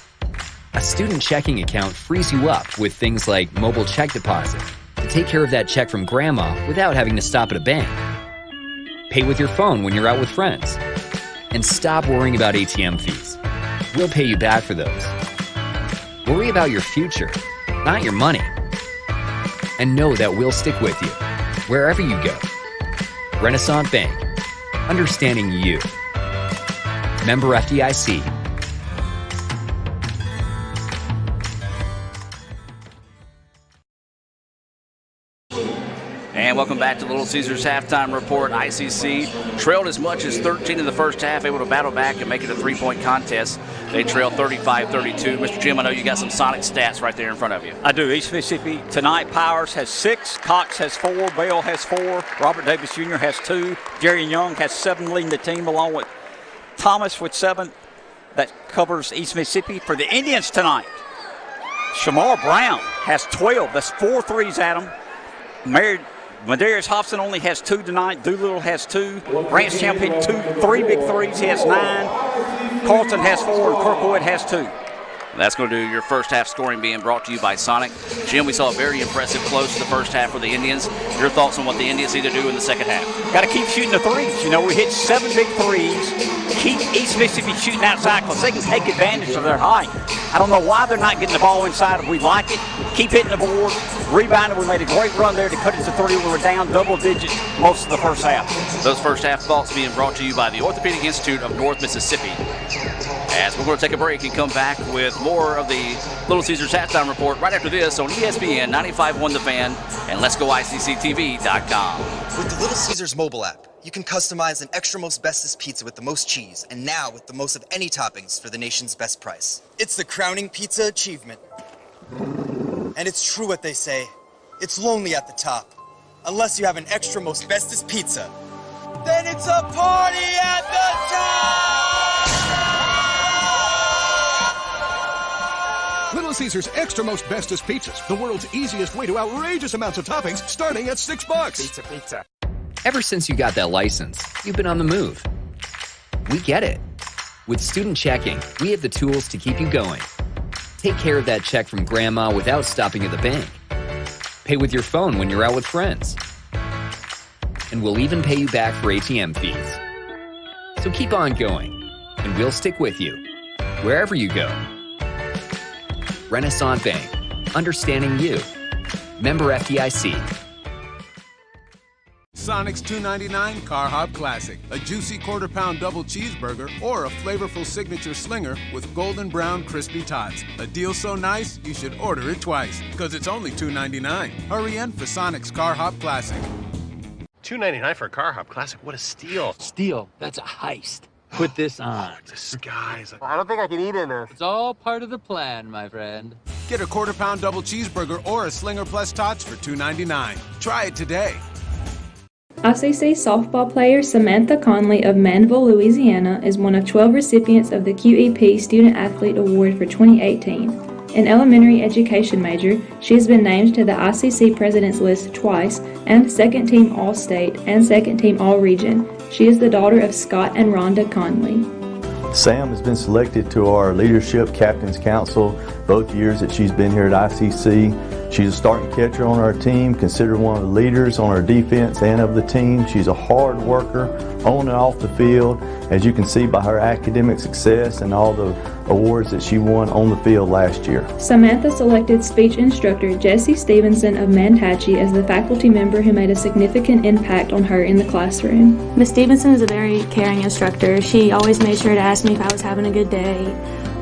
A student checking account frees you up with things like mobile check deposit to take care of that check from grandma without having to stop at a bank. Pay with your phone when you're out with friends. And stop worrying about ATM fees. We'll pay you back for those. Worry about your future, not your money. And know that we'll stick with you, wherever you go. Renaissance Bank. Understanding you. Member FDIC. And welcome back to Little Caesars Halftime Report. ICC trailed as much as 13 in the first half, able to battle back and make it a three-point contest. They trailed 35-32. Mr. Jim, I know you got some Sonic stats right there in front of you. I do. East Mississippi tonight, Powers has 6, Cox has 4, Bell has 4, Robert Davis Jr. has 2, Jerry Young has 7 leading the team along with Thomas with 7. That covers East Mississippi. For the Indians tonight, Shamar Brown has 12. That's 4 threes at him. Madarius Hobson only has 2 tonight. Doolittle has 2. Rance Champion 3 big threes. He has 9. Carlton has 4 and Kirkwood has 2. That's going to do your first half scoring being brought to you by Sonic. Jim, we saw a very impressive close to the first half for the Indians. Your thoughts on what the Indians need to do in the second half? Got to keep shooting the threes. You know, we hit 7 big threes. Keep East Mississippi shooting outside because they can take advantage of their height. I don't know why they're not getting the ball inside. We like it. Keep hitting the board. Rebounded. We made a great run there to cut it to 3. We were down double digits most of the first half. Those first half thoughts being brought to you by the Orthopedic Institute of North Mississippi. As we're going to take a break and come back with more of the Little Caesars Halftime Report right after this on ESPN 95.1 The Fan and Let'sGoICCTV.com. With the Little Caesars mobile app, you can customize an extra most bestest pizza with the most cheese, and now with the most of any toppings for the nation's best price. It's the crowning pizza achievement. And it's true what they say. It's lonely at the top. Unless you have an extra most bestest pizza. Then it's a party at the top! Little Caesars Extra Most Bestest Pizzas, the world's easiest way to outrageous amounts of toppings, starting at $6. Pizza. Ever since you got that license, you've been on the move. We get it. With student checking, we have the tools to keep you going. Take care of that check from grandma without stopping at the bank. Pay with your phone when you're out with friends. And we'll even pay you back for ATM fees. So keep on going, and we'll stick with you, wherever you go. Renaissance Bank. Understanding you. Member FDIC. Sonic's $2.99 Car Hop Classic. A juicy quarter-pound double cheeseburger or a flavorful signature slinger with golden brown crispy tots. A deal so nice, you should order it twice, because it's only $2.99. Hurry in for Sonic's Car Hop Classic. $2.99 for a Car Hop Classic. What a steal. Steal. That's a heist. Put this on. Disguise. I don't think I can eat in this. It's all part of the plan, my friend. Get a quarter-pound double cheeseburger or a Slinger Plus Tots for $2.99. Try it today. ICC softball player Samantha Conley of Manville, Louisiana is one of 12 recipients of the QEP Student Athlete Award for 2018. An elementary education major, she has been named to the ICC President's List twice and Second Team All-State and Second Team All-Region. She is the daughter of Scott and Rhonda Conley. Sam has been selected to our Leadership Captain's Council both years that she's been here at ICC. She's a starting catcher on our team, considered one of the leaders on our defense and of the team. She's a hard worker on and off the field, as you can see by her academic success and all the awards that she won on the field last year. Samantha selected speech instructor Jesse Stevenson of Manhatchee as the faculty member who made a significant impact on her in the classroom. Ms. Stevenson is a very caring instructor. She always made sure to ask me if I was having a good day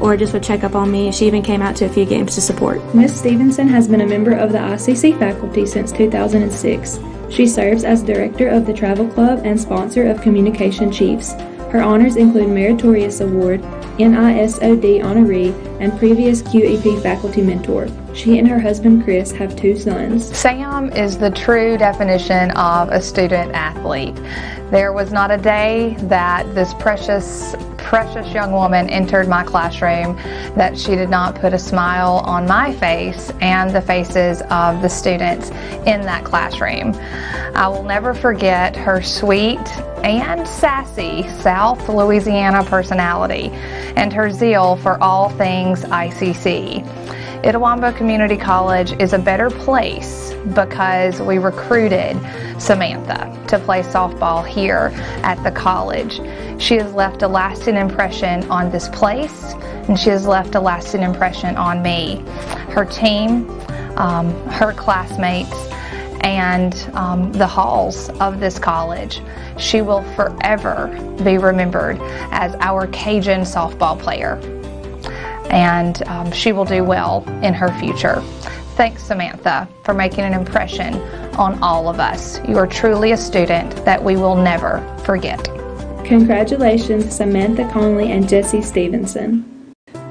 or just would check up on me. She even came out to a few games to support. Ms. Stevenson has been a member of the ICC faculty since 2006. She serves as director of the Travel Club and sponsor of Communication Chiefs. Her honors include Meritorious Award, NISOD honoree, and previous QEP faculty mentor. She and her husband Chris have 2 sons. Sam is the true definition of a student athlete. There was not a day that this precious young woman entered my classroom that she did not put a smile on my face and the faces of the students in that classroom. I will never forget her sweet and sassy South Louisiana personality and her zeal for all things ICC. Itawamba Community College is a better place because we recruited Samantha to play softball here at the college. She has left a lasting impression on this place, and she has left a lasting impression on me, her team, her classmates, and the halls of this college. She will forever be remembered as our Cajun softball player, and she will do well in her future. Thanks, Samantha, for making an impression on all of us. You are truly a student that we will never forget. Congratulations, Samantha Conley and Jesse Stevenson.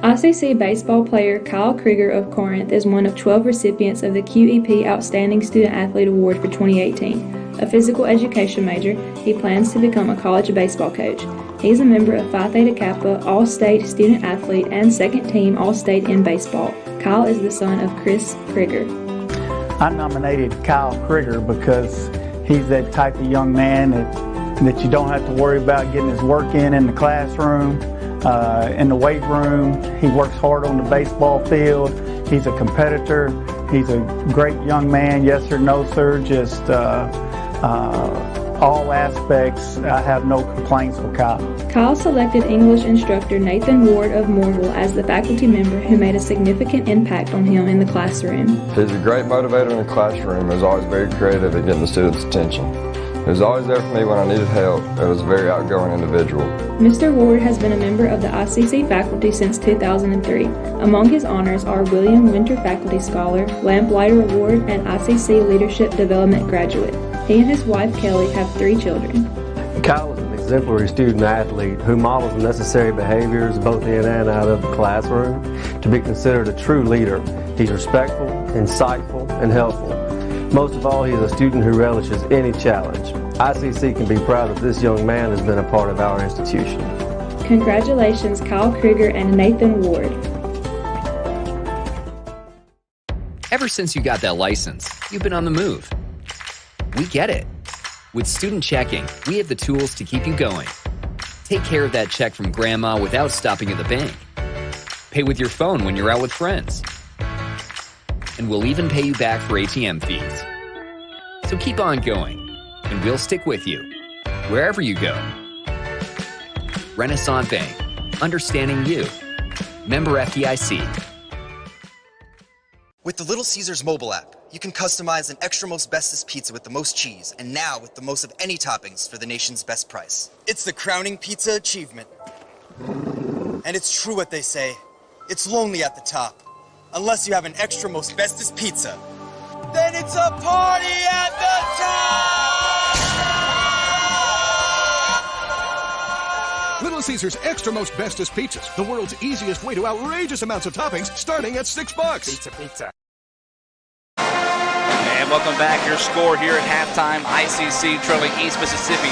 ICC baseball player Kyle Krieger of Corinth is one of 12 recipients of the QEP Outstanding Student Athlete Award for 2018. A physical education major, he plans to become a college baseball coach. He's a member of Phi Theta Kappa All-State Student Athlete and second team All-State in baseball. Kyle is the son of Chris Krieger. I nominated Kyle Krieger because he's that type of young man that you don't have to worry about getting his work in the classroom, in the weight room. He works hard on the baseball field. He's a competitor. He's a great young man. Yes sir, no sir, just all aspects. I have no complaints with Kyle. Kyle selected English instructor Nathan Ward of Moorville as the faculty member who made a significant impact on him in the classroom. He's a great motivator in the classroom. He was always very creative at getting the students' attention. He was always there for me when I needed help. He was a very outgoing individual. Mr. Ward has been a member of the ICC faculty since 2003. Among his honors are William Winter Faculty Scholar, Lamplighter Award, and ICC Leadership Development Graduate. He and his wife Kelly have 3 children. Kyle is an exemplary student athlete who models the necessary behaviors both in and out of the classroom to be considered a true leader. He's respectful, insightful, and helpful. Most of all, he is a student who relishes any challenge. ICC can be proud that this young man has been a part of our institution. Congratulations, Kyle Krieger and Nathan Ward. Ever since you got that license, you've been on the move. We get it. With Student Checking, we have the tools to keep you going. Take care of that check from grandma without stopping at the bank. Pay with your phone when you're out with friends. And we'll even pay you back for ATM fees. So keep on going, and we'll stick with you, wherever you go. Renaissance Bank, understanding you. Member FDIC. With the Little Caesars mobile app, you can customize an extra most bestest pizza with the most cheese, and now with the most of any toppings for the nation's best price. It's the crowning pizza achievement. And it's true what they say, it's lonely at the top. Unless you have an extra most bestest pizza, then it's a party at the top! Little Caesars Extra Most Bestest Pizzas, the world's easiest way to outrageous amounts of toppings, starting at $6. Pizza. And welcome back. Your score here at halftime, ICC trailing East Mississippi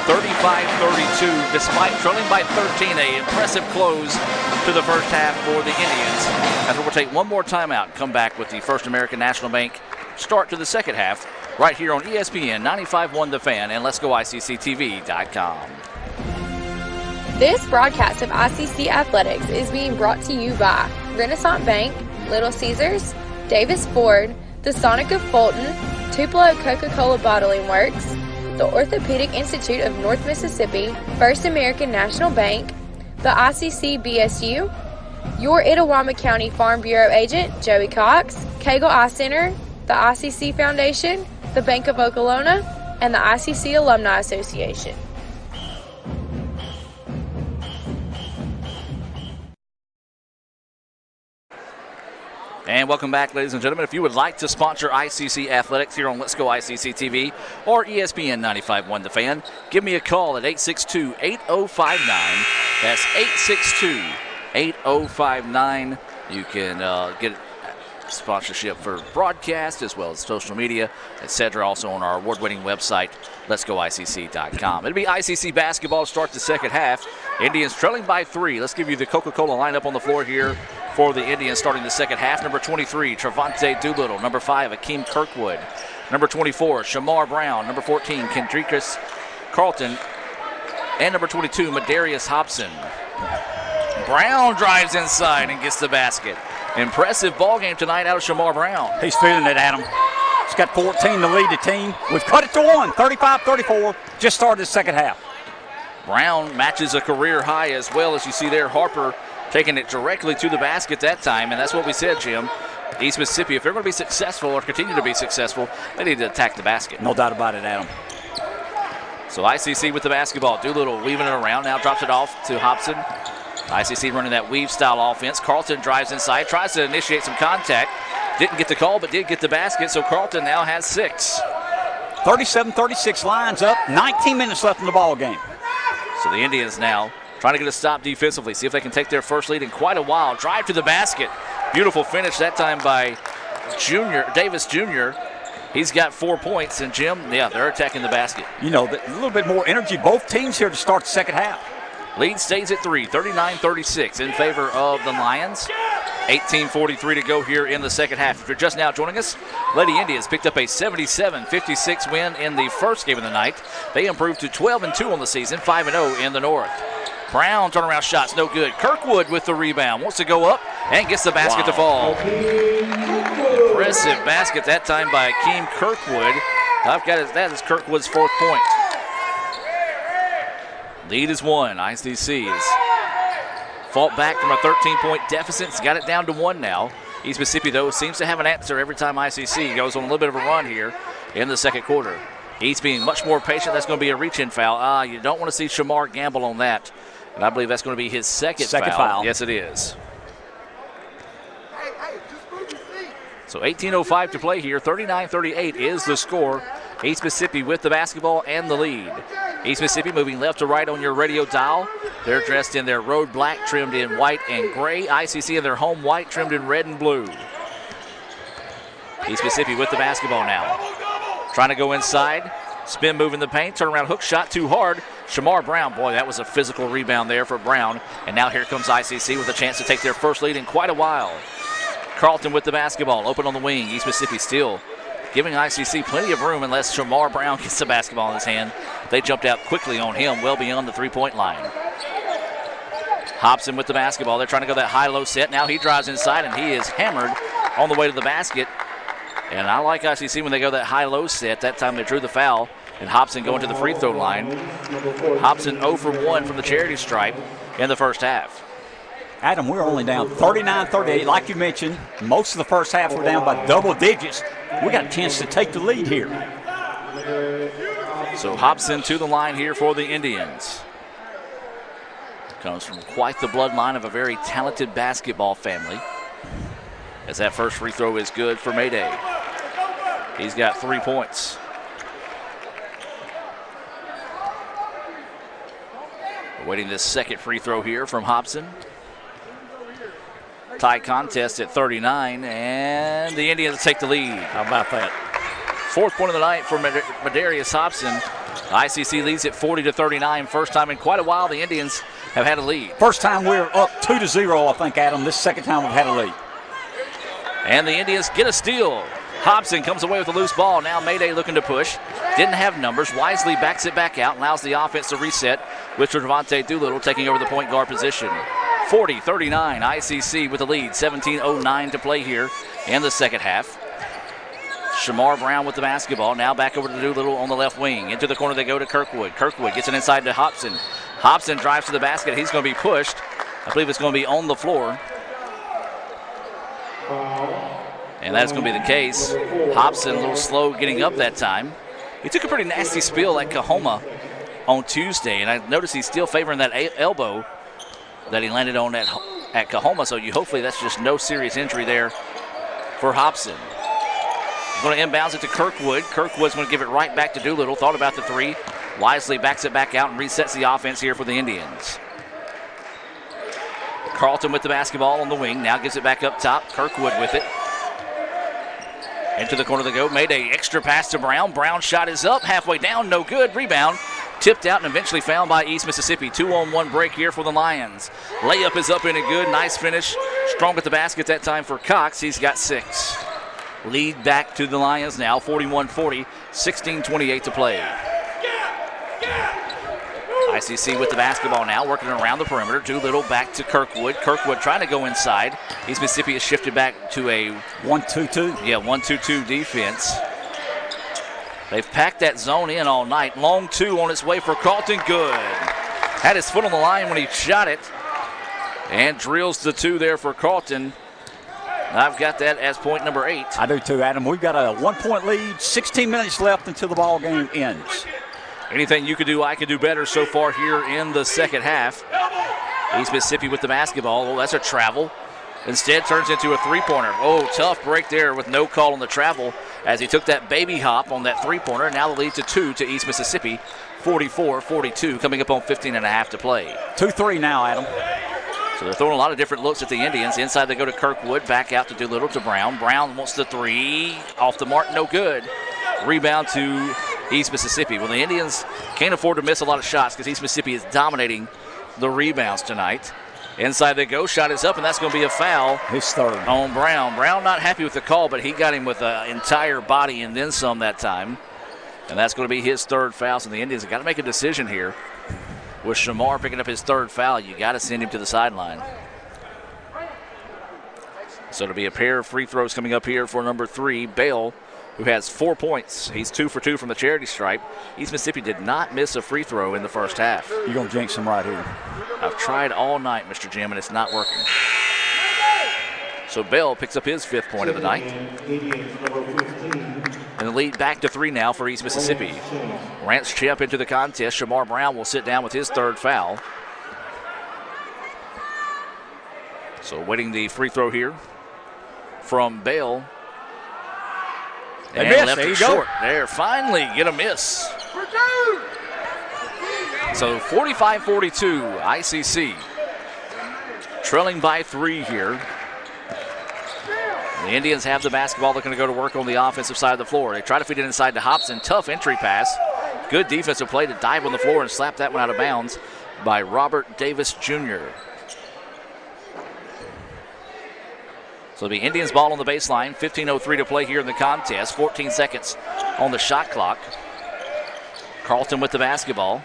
35-32, despite trailing by 13, an impressive close to the first half for the Indians. As we'll take one more timeout, come back with the First American National Bank start to the second half right here on ESPN 95.1 The Fan and Let'sGoICCTV.com. This broadcast of ICC Athletics is being brought to you by Renaissance Bank, Little Caesars, Davis Ford, the Sonic of Fulton, Tupelo Coca-Cola Bottling Works, the Orthopedic Institute of North Mississippi, First American National Bank, the ICC BSU, your Itawamba County Farm Bureau agent, Joey Cox, Cagle Eye Center, the ICC Foundation, the Bank of Okolona, and the ICC Alumni Association. And welcome back, ladies and gentlemen. If you would like to sponsor ICC Athletics here on Let's Go ICC TV or ESPN 95.1 The Fan, give me a call at 862-8059. That's 862-8059. You can get sponsorship for broadcast as well as social media, etc. Also on our award-winning website, letsgoicc.com. It'll be ICC basketball to start the second half. Indians trailing by 3. Let's give you the Coca-Cola lineup on the floor here for the Indians starting the second half. Number 23, Trevante Doolittle. Number 5, Akeem Kirkwood. Number 24, Shamar Brown. Number 14, Kendricus Carlton. And number 22, Madarius Hobson. Brown drives inside and gets the basket. Impressive ball game tonight out of Shamar Brown. He's feeling it, Adam. He's got 14 to lead the team. We've cut it to 1, 35-34. Just started the second half. Brown matches a career high as well, as you see there. Harper taking it directly to the basket that time, and that's what we said, Jim. East Mississippi, if they're going to be successful or continue to be successful, they need to attack the basket. No doubt about it, Adam. So ICC with the basketball. Doolittle weaving it around, now drops it off to Hobson. ICC running that weave-style offense. Carlton drives inside, tries to initiate some contact. Didn't get the call, but did get the basket, so Carlton now has 6. 37-36 lines up, 19 minutes left in the ball game. So the Indians now trying to get a stop defensively, see if they can take their first lead in quite a while. Drive to the basket. Beautiful finish that time by Davis Jr. He's got 4 points, and Jim, yeah, they're attacking the basket. You know, a little bit more energy, both teams here to start the second half. Lead stays at 3, 39-36 in favor of the Lions. 18:43 to go here in the second half. If you're just now joining us, Lady Indians picked up a 77-56 win in the first game of the night. They improved to 12-2 on the season, 5-0 in the North. Brown turnaround shots, no good. Kirkwood with the rebound, wants to go up and gets the basket to fall. Impressive basket that time by Akeem Kirkwood. I've got it, that is Kirkwood's 4th point. Lead is 1. ICC has fought back from a 13-point deficit. It's got it down to 1 now. East Mississippi, though, seems to have an answer every time ICC goes on a little bit of a run here in the second quarter. East being much more patient. That's going to be a reach-in foul. You don't want to see Shamar gamble on that. And I believe that's going to be his second foul. Yes, it is. So 18:05 to play here. 39-38 is the score. East Mississippi with the basketball and the lead. East Mississippi moving left to right on your radio dial. They're dressed in their road black, trimmed in white and gray. ICC in their home white, trimmed in red and blue. East Mississippi with the basketball now. Trying to go inside. Spin move in the paint. Turnaround hook shot too hard. Shamar Brown, boy, that was a physical rebound there for Brown. And now here comes ICC with a chance to take their first lead in quite a while. Carlton with the basketball, open on the wing. East Mississippi still giving ICC plenty of room unless Shamar Brown gets the basketball in his hand. They jumped out quickly on him, well beyond the three-point line. Hobson with the basketball. They're trying to go that high-low set. Now he drives inside, and he is hammered on the way to the basket. And I like ICC when they go that high-low set. That time they drew the foul, and Hobson going to the free throw line. Hobson 0 for 1 from the charity stripe in the first half. Adam, we're only down 39-38. Like you mentioned, most of the first half we're down by double digits. We got a chance to take the lead here. So Hobson to the line here for the Indians. Comes from quite the bloodline of a very talented basketball family. As that first free throw is good for Mayday. He's got 3 points. Awaiting this second free throw here from Hobson. Tie contest at 39, and the Indians take the lead. How about that? 4th point of the night for Madarius Hobson. ICC leads at 40-39. First time in quite a while the Indians have had a lead. First time we're up 2-0, I think, Adam. This second time we've had a lead. And the Indians get a steal. Hobson comes away with a loose ball. Now Mayday looking to push. Didn't have numbers. Wisely backs it back out and allows the offense to reset with Trevante Doolittle taking over the point guard position. 40-39, ICC with the lead. 17:09 to play here in the second half. Shamar Brown with the basketball. Now back over to Doolittle on the left wing. Into the corner they go to Kirkwood. Kirkwood gets it inside to Hobson. Hobson drives to the basket. He's going to be pushed. I believe it's going to be on the floor. And that's going to be the case. Hobson a little slow getting up that time. He took a pretty nasty spill at Kahoma on Tuesday, and I noticed he's still favoring that elbow that he landed on at Kahoma, so hopefully that's just no serious injury there for Hobson. Going to inbounds it to Kirkwood. Kirkwood's going to give it right back to Doolittle. Thought about the three. Wisely backs it back out and resets the offense here for the Indians. Carlton with the basketball on the wing. Now gives it back up top. Kirkwood with it. Into the corner they go. Made a extra pass to Brown. Brown shot is up. Halfway down. No good. Rebound. Tipped out and eventually found by East Mississippi. 2-on-1 break here for the Lions. Layup is up and a good. Nice finish. Strong at the basket that time for Cox. He's got 6. Lead back to the Lions now. 41-40. 16:28 to play. ICC with the basketball now, working around the perimeter. Doolittle back to Kirkwood. Kirkwood trying to go inside. East Mississippi has shifted back to a 1-2-2. Yeah, 1-2-2 defense. They've packed that zone in all night. Long two on its way for Carlton. Good. Had his foot on the line when he shot it. And drills the two there for Carlton. I've got that as point number 8. I do too, Adam. We've got a 1-point lead, 16 minutes left until the ball game ends. Anything you could do, I could do better so far here in the second half. East Mississippi with the basketball. Oh, that's a travel. Instead turns into a three-pointer. Oh, tough break there with no call on the travel as he took that baby hop on that three-pointer. Now the lead to 2 to East Mississippi, 44-42, coming up on 15.5 to play. 2-3 now, Adam. So they're throwing a lot of different looks at the Indians. Inside they go to Kirkwood, back out to Doolittle to Brown. Brown wants the three. Off the mark, no good. Rebound to East Mississippi. Well, the Indians can't afford to miss a lot of shots because East Mississippi is dominating the rebounds tonight. Inside they go, shot is up, and that's going to be a foul. His third. On Brown. Brown not happy with the call, but he got him with an entire body and then some that time. And that's going to be his third foul. So the Indians have got to make a decision here. With Shamar picking up his third foul, you got to send him to the sideline. So it'll be a pair of free throws coming up here for number 3, Bale, who has 4 points. He's 2 for 2 from the charity stripe. East Mississippi did not miss a free throw in the first half. You're going to jinx him right here. I've tried all night, Mr. Jim, and it's not working. So Bell picks up his 5th point of the night. And the lead back to 3 now for East Mississippi. Rance Chip into the contest. Shamar Brown will sit down with his third foul. So waiting the free throw here from Bale. And left it short. There, finally get a miss. So 45-42, ICC. Trailing by 3 here. The Indians have the basketball. They're going to go to work on the offensive side of the floor. They try to feed it inside to Hobson. Tough entry pass. Good defensive play to dive on the floor and slap that one out of bounds by Robert Davis Jr. So the Indians ball on the baseline. 15:03 to play here in the contest. 14 seconds on the shot clock. Carlton with the basketball.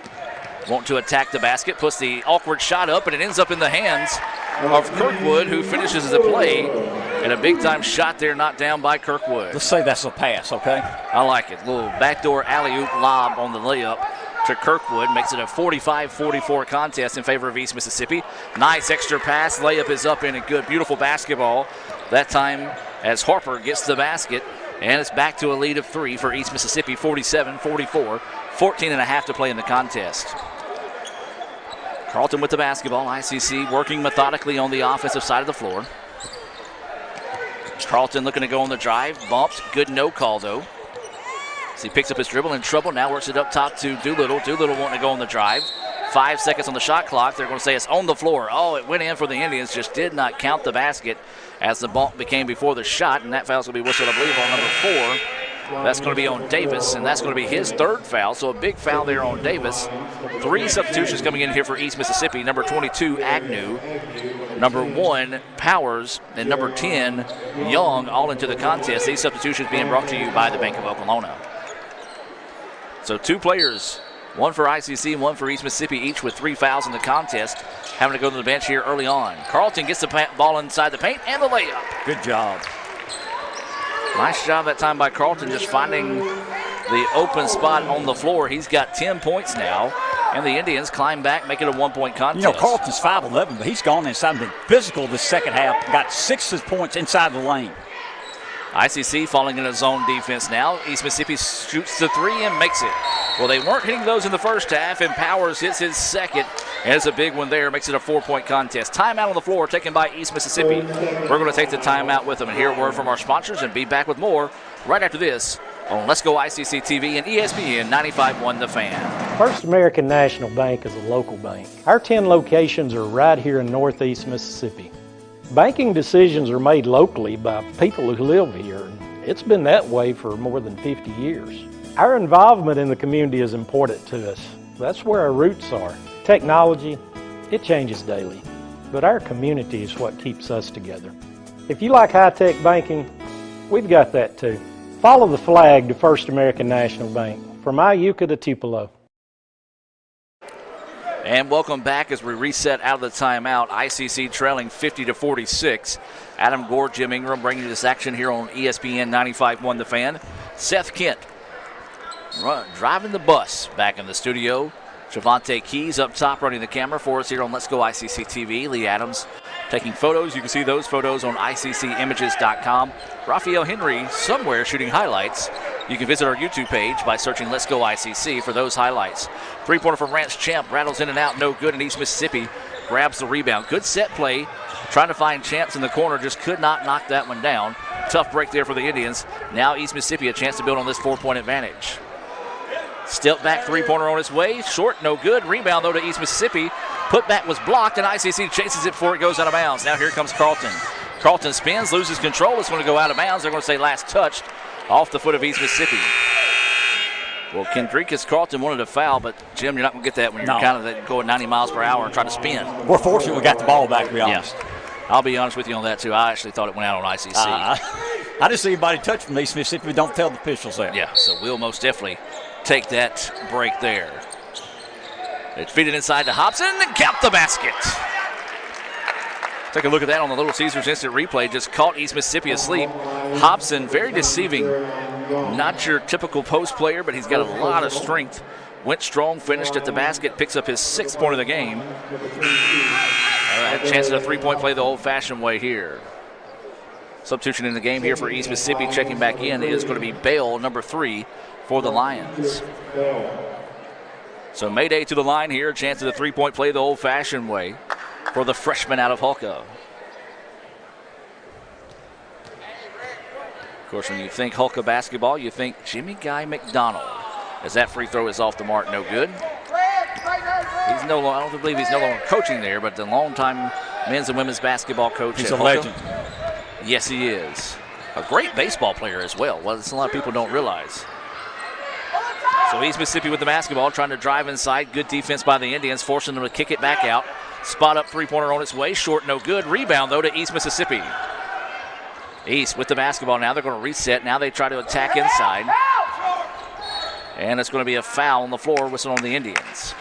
Want to attack the basket. Puts the awkward shot up, and it ends up in the hands of Kirkwood, who finishes the play. And a big-time shot there knocked down by Kirkwood. Let's say that's a pass, okay? I like it. Little backdoor alley-oop lob on the layup to Kirkwood. Makes it a 45-44 contest in favor of East Mississippi. Nice extra pass. Layup is up and a good, beautiful basketball. That time as Harper gets the basket. And it's back to a lead of 3 for East Mississippi, 47-44. 14.5 to play in the contest. Carlton with the basketball. ICC working methodically on the offensive side of the floor. Carlton looking to go on the drive. Bumped. Good no call, though. So he picks up his dribble in trouble. Now works it up top to Doolittle. Doolittle wanting to go on the drive. 5 seconds on the shot clock. They're going to say it's on the floor. Oh, it went in for the Indians. Just did not count the basket as the bump became before the shot. And that foul's going to be whistled, I believe, on number 4. That's going to be on Davis, and that's going to be his 3rd foul. So a big foul there on Davis. 3 substitutions coming in here for East Mississippi. Number 22, Agnew. Number 1, Powers. And number 10, Young, all into the contest. These substitutions being brought to you by the Bank of Oklahoma. So 2 players, 1 for ICC and 1 for East Mississippi, each with 3 fouls in the contest, having to go to the bench here early on. Carlton gets the ball inside the paint and the layup. Good job. Nice job that time by Carlton, just finding the open spot on the floor. He's got 10 points now, and the Indians climb back, make it a 1-point contest. You know, Carlton's 5'11", but he's gone inside and been physical this second half. Got 6 points inside the lane. ICC falling in a zone defense now. East Mississippi shoots the 3 and makes it. Well, they weren't hitting those in the first half, and Powers hits his second, and it's a big one there. Makes it a 4-point contest. Timeout on the floor taken by East Mississippi. We're going to take the timeout with them and hear a word from our sponsors and be back with more right after this on Let's Go ICC TV and ESPN 95.1 The Fan. First American National Bank is a local bank. Our 10 locations are right here in Northeast Mississippi. Banking decisions are made locally by people who live here. It's been that way for more than 50 years. Our involvement in the community is important to us. That's where our roots are. Technology, it changes daily, but our community is what keeps us together. If you like high-tech banking, we've got that too. Follow the flag to First American National Bank, from Iuka to Tupelo. And welcome back as we reset out of the timeout. ICC trailing 50-46. Adam Gore, Jim Ingram bringing you this action here on ESPN 95.1 The Fan. Seth Kent driving the bus back in the studio. Javante Keys up top running the camera for us here on Let's Go ICC TV. Lee Adams taking photos. You can see those photos on ICCimages.com. Raphael Henry somewhere shooting highlights. You can visit our YouTube page by searching Let's Go ICC for those highlights. Three-pointer from Rance Champ, rattles in and out, no good, and East Mississippi grabs the rebound. Good set play, trying to find Champs in the corner, just could not knock that one down. Tough break there for the Indians. Now East Mississippi a chance to build on this 4-point advantage. Step back three-pointer on its way, short, no good. Rebound, though, to East Mississippi. Putback was blocked, and ICC chases it before it goes out of bounds. Now here comes Carlton. Carlton spins, loses control. It's going to go out of bounds. They're going to say last touched off the foot of East Mississippi. Well, Kendricus Carlton wanted a foul, but, Jim, you're not going to get that when you're kind of going 90 miles per hour and trying to spin. We're fortunate we got the ball back, to be honest. Yeah. I'll be honest with you on that, too. I actually thought it went out on ICC. I didn't see anybody touch from East Mississippi. Don't tell the officials that. Yeah, so we'll most definitely take that break there. It's feeded inside to Hobson and count the basket. Take a look at that on the Little Caesars instant replay. Just caught East Mississippi asleep. Hobson, very deceiving. Not your typical post player, but he's got a lot of strength. Went strong, finished at the basket, picks up his 6th point of the game. A chance at a three-point play the old-fashioned way here. Substitution in the game here for East Mississippi. Checking back in is going to be Bale, number 3, for the Lions. So Mayday to the line here. A chance at a three-point play the old-fashioned way for the freshman out of Hulka. Of course, when you think Hulka basketball, you think Jimmy Guy McDonald. As that free throw is off the mark, no good. He's no longer, I don't believe he's no longer coaching there, but the longtime men's and women's basketball coach. He's a legend. Yes, he is. A great baseball player as well. Well, that's a lot of people don't realize. So East Mississippi with the basketball, trying to drive inside. Good defense by the Indians, forcing them to kick it back out. Spot up three-pointer on its way. Short, no good. Rebound, though, to East Mississippi. East with the basketball now. They're going to reset. Now they try to attack inside. And it's going to be a foul on the floor, whistle on the Indians.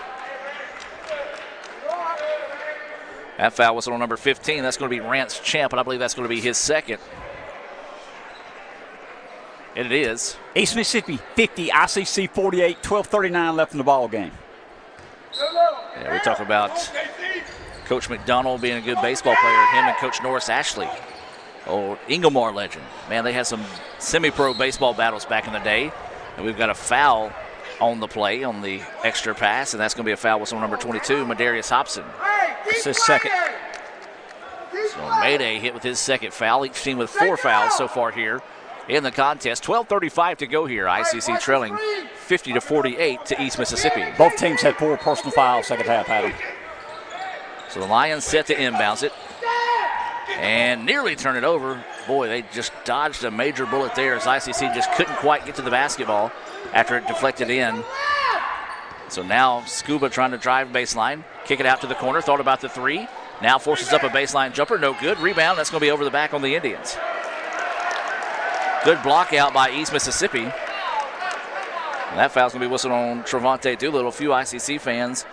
That foul whistle on number 15. That's going to be Rance Champ, and I believe that's going to be his second. And it is. East Mississippi 50, ICC 48, 12:39 left in the ball game. Yeah, we talk about Coach McDonald being a good baseball player. Him and Coach Norris Ashley, old Inglemoor legend. Man, they had some semi-pro baseball battles back in the day. And we've got a foul on the play on the extra pass, and that's going to be a foul with number 22, Madarius Hobson. It's his second. So Mayday hit with his second foul. Each team with 4 fouls so far here in the contest. 12:35 to go here. ICC trailing 50-48 to East Mississippi. Both teams had 4 personal fouls second half, Adam. So the Lions set to inbounds it and nearly turn it over. Boy, they just dodged a major bullet there as ICC just couldn't quite get to the basketball after it deflected in. So now Scuba trying to drive baseline, kick it out to the corner, thought about the 3. Now forces up a baseline jumper, no good. Rebound, that's going to be over the back on the Indians. Good block out by East Mississippi. And that foul's going to be whistled on Trevante Doolittle. A few ICC fans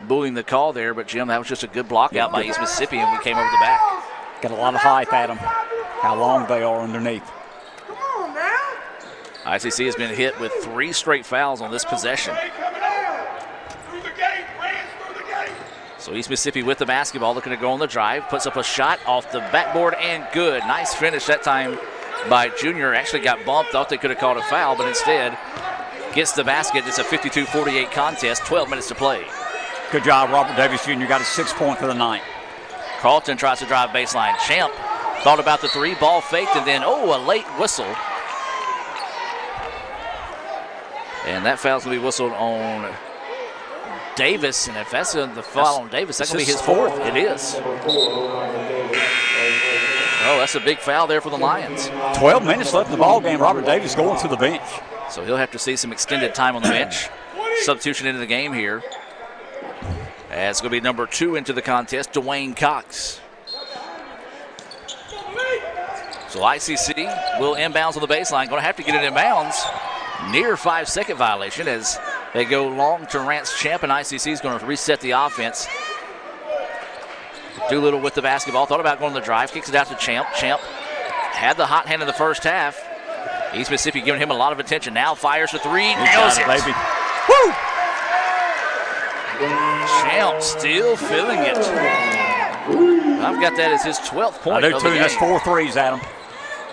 booing the call there, but Jim, that was just a good block out by East Mississippi, and we came over the back. Got a lot of height, Adam. How long they are underneath. ICC has been hit with 3 straight fouls on this possession. So East Mississippi with the basketball, looking to go on the drive, puts up a shot off the backboard and good. Nice finish that time by Junior. Actually got bumped, thought they could have called a foul, but instead gets the basket. It's a 52-48 contest, 12 minutes to play. Good job, Robert Davis Jr. got his 6th point for the night. Carlton tries to drive baseline. Champ thought about the 3, ball faked, and then, a late whistle. And that foul's going to be whistled on Davis, and if that's the foul on Davis, that's going to be his 4th. It is. That's a big foul there for the Lions. 12 minutes left in the ball game. Robert Davis going to the bench. So he'll have to see some extended time on the bench. Substitution into the game here. As it's going to be number 2 into the contest, Dwayne Cox. So ICC will inbounds on the baseline. Going to have to get it inbounds. Near 5-second violation as they go long to Rance Champ, and ICC is going to reset the offense. Doolittle with the basketball. Thought about going to the drive. Kicks it out to Champ. Champ had the hot hand in the first half. East Mississippi giving him a lot of attention. Now fires for 3. Nails it. Baby. Woo! Champ still feeling it. I've got that as his 12th point. I do too. That's 4 threes, Adam.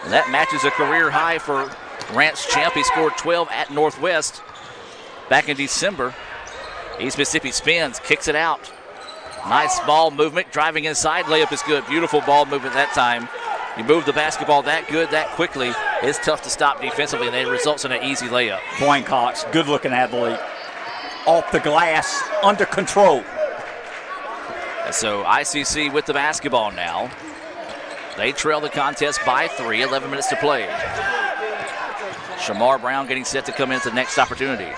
And that matches a career high for Rance Champ. He scored 12 at Northwest back in December. East Mississippi spins, kicks it out. Nice ball movement, driving inside. Layup is good. Beautiful ball movement that time. You move the basketball that good, that quickly, it's tough to stop defensively, and it results in an easy layup. Dwayne Cox, good-looking athlete. Off the glass, under control. And so ICC with the basketball now. They trail the contest by 3, 11 minutes to play. Shamar Brown getting set to come into the next opportunity.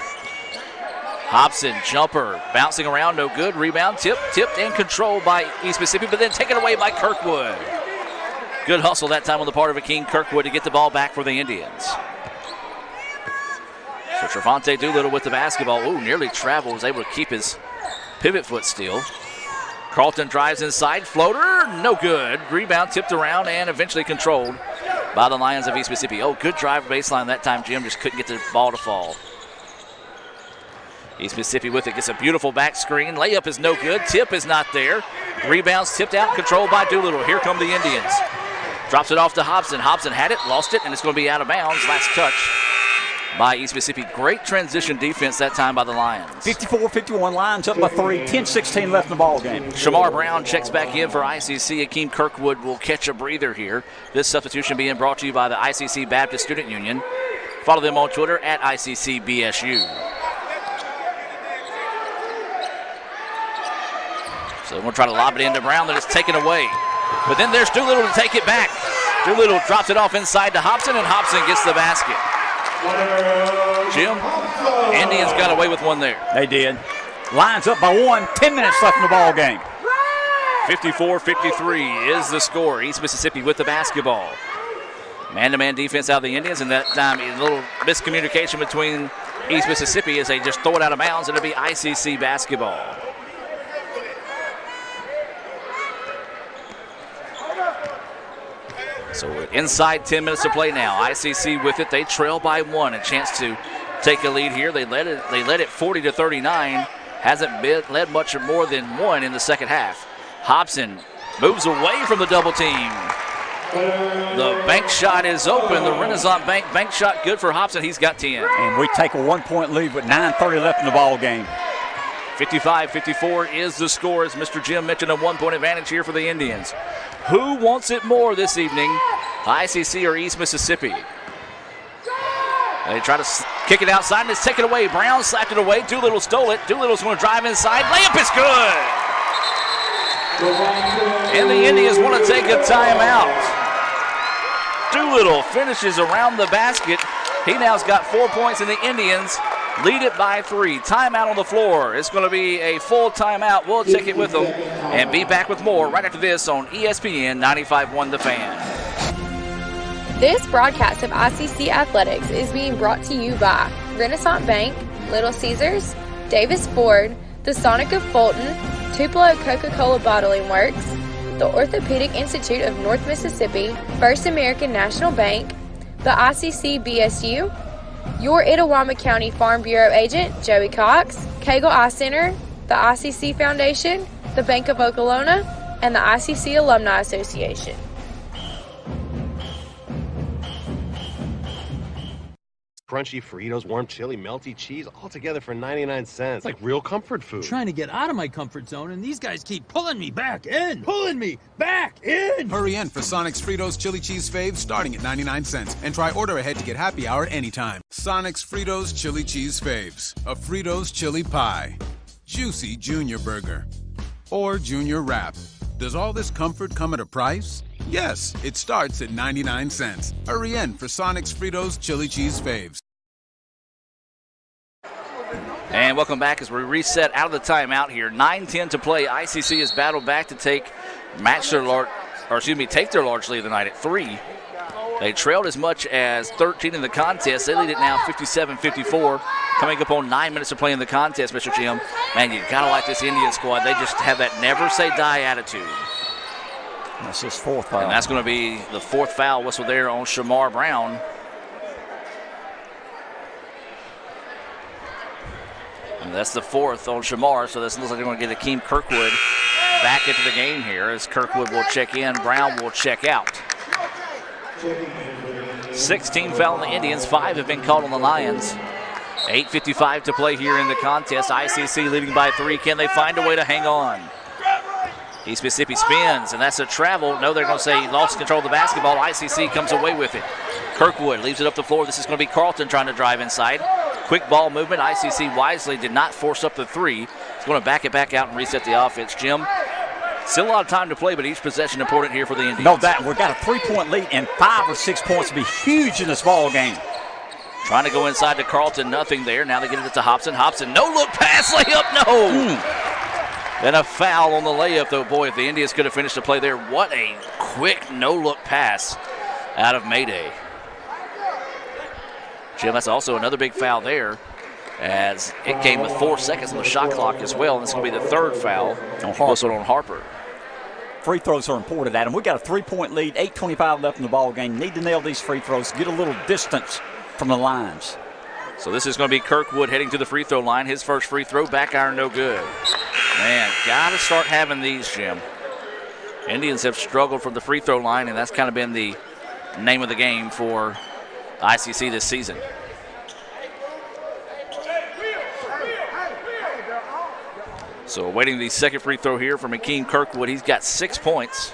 Hobson, jumper, bouncing around, no good. Rebound, tipped and controlled by East Mississippi, but then taken away by Kirkwood. Good hustle that time on the part of Akeem Kirkwood to get the ball back for the Indians. So Trevante Doolittle with the basketball. Nearly traveled, was able to keep his pivot foot still. Carlton drives inside, floater, no good. Rebound tipped around and eventually controlled by the Lions of East Mississippi. Good drive baseline that time. Jim just couldn't get the ball to fall. East Mississippi with it, gets a beautiful back screen. Layup is no good, tip is not there. Rebounds tipped out, controlled by Doolittle. Here come the Indians. Drops it off to Hobson. Hobson had it, lost it, and it's going to be out of bounds. Last touch by East Mississippi. Great transition defense that time by the Lions. 54-51, Lions up by 3, 10-16 left in the ball game. Shamar Brown checks back in for ICC. Akeem Kirkwood will catch a breather here. This substitution being brought to you by the ICC Baptist Student Union. Follow them on Twitter at ICCBSU. So they're going to try to lob it into Brown, then it's taken away. But then there's Doolittle to take it back. Doolittle drops it off inside to Hobson, and Hobson gets the basket. Jim, Indians got away with one there. They did. Lions up by 1, 10 minutes left in the ball game. 54-53 is the score. East Mississippi with the basketball. Man-to-man defense out of the Indians, and that time a little miscommunication between East Mississippi as they just throw it out of bounds, and it'll be ICC basketball. So inside 10 minutes to play now. ICC with it. They trail by 1. A chance to take a lead here. They led it 40-39. Hasn't been led much more than 1 in the second half. Hobson moves away from the double team. The bank shot is open. The Renaissance bank shot good for Hobson. He's got 10. And we take a 1-point lead with 9:30 left in the ball game. 55-54 is the score, as Mr. Jim mentioned, a 1-point advantage here for the Indians. Who wants it more this evening, ICC or East Mississippi? They try to kick it outside, and it's taken away. Brown slapped it away. Doolittle stole it. Doolittle's going to drive inside. Layup is good. And the Indians want to take a timeout. Doolittle finishes around the basket. He now's got 4 points, and the Indians lead it by 3. Timeout on the floor. It's going to be a full timeout. We'll take it with them and be back with more right after this on ESPN 95.1 The Fan. This broadcast of ICC Athletics is being brought to you by Renaissance Bank, Little Caesars, Davis Ford, the Sonic of Fulton, Tupelo Coca-Cola Bottling Works, the Orthopedic Institute of North Mississippi, First American National Bank, the ICC BSU, Your Itawamba County Farm Bureau agent, Joey Cox, Cagle Eye Center, the ICC Foundation, the Bank of Okolona, and the ICC Alumni Association. Crunchy Fritos, warm chili, melty cheese, all together for 99 cents. It's like real comfort food. I'm trying to get out of my comfort zone, and these guys keep pulling me back in. Pulling me back in! Hurry in for Sonic's Fritos Chili Cheese Faves starting at 99 cents. And try order ahead to get happy hour anytime. Sonic's Fritos Chili Cheese Faves. A Fritos chili pie. Juicy Junior Burger. Or Junior Wrap. Does all this comfort come at a price? Yes, it starts at 99 cents. Hurry in for Sonic's Fritos Chili Cheese Faves. And welcome back as we reset out of the timeout here. 9:10 to play. ICC has battled back to take their large lead of the night at 3. They trailed as much as 13 in the contest. They lead it now 57-54. Coming up on 9 minutes to play in the contest, Mr. Jim. Man, you gotta like this Indian squad. They just have that never say die attitude. That's his 4th foul. And that's going to be the 4th foul whistle there on Shamar Brown. And that's the 4th on Shamar, so this looks like they're going to get Akeem Kirkwood back into the game here as Kirkwood will check in, Brown will check out. 16 foul on the Indians, 5 have been called on the Lions. 8:55 to play here in the contest. ICC leading by 3. Can they find a way to hang on? East Mississippi spins, and that's a travel. No, they're going to say he lost control of the basketball. ICC comes away with it. Kirkwood leaves it up the floor. This is going to be Carlton trying to drive inside. Quick ball movement. ICC wisely did not force up the 3. It's going to back it back out and reset the offense. Jim, still a lot of time to play, but each possession important here for the Indians. No, that we've got a 3-point lead, and 5 or 6 points would be huge in this ball game. Trying to go inside to Carlton, nothing there. Now they get it to Hobson. Hobson, no look pass, layup, no. Then a foul on the layup, though. Boy, if the Indians could have finished the play there, what a quick no-look pass out of Mayday. Jim, that's also another big foul there, as it came with 4 seconds on the shot clock as well. And this is going to be the 3rd foul whistled on Harper. Free throws are important, Adam. We got a 3-point lead, 8:25 left in the ball game. Need to nail these free throws, get a little distance from the lines. So this is going to be Kirkwood heading to the free throw line. His first free throw, back iron, no good. Man, got to start having these, Jim. Indians have struggled from the free throw line, and that's kind of been the name of the game for ICC this season. So awaiting the second free throw here from Akeem Kirkwood. He's got 6 points.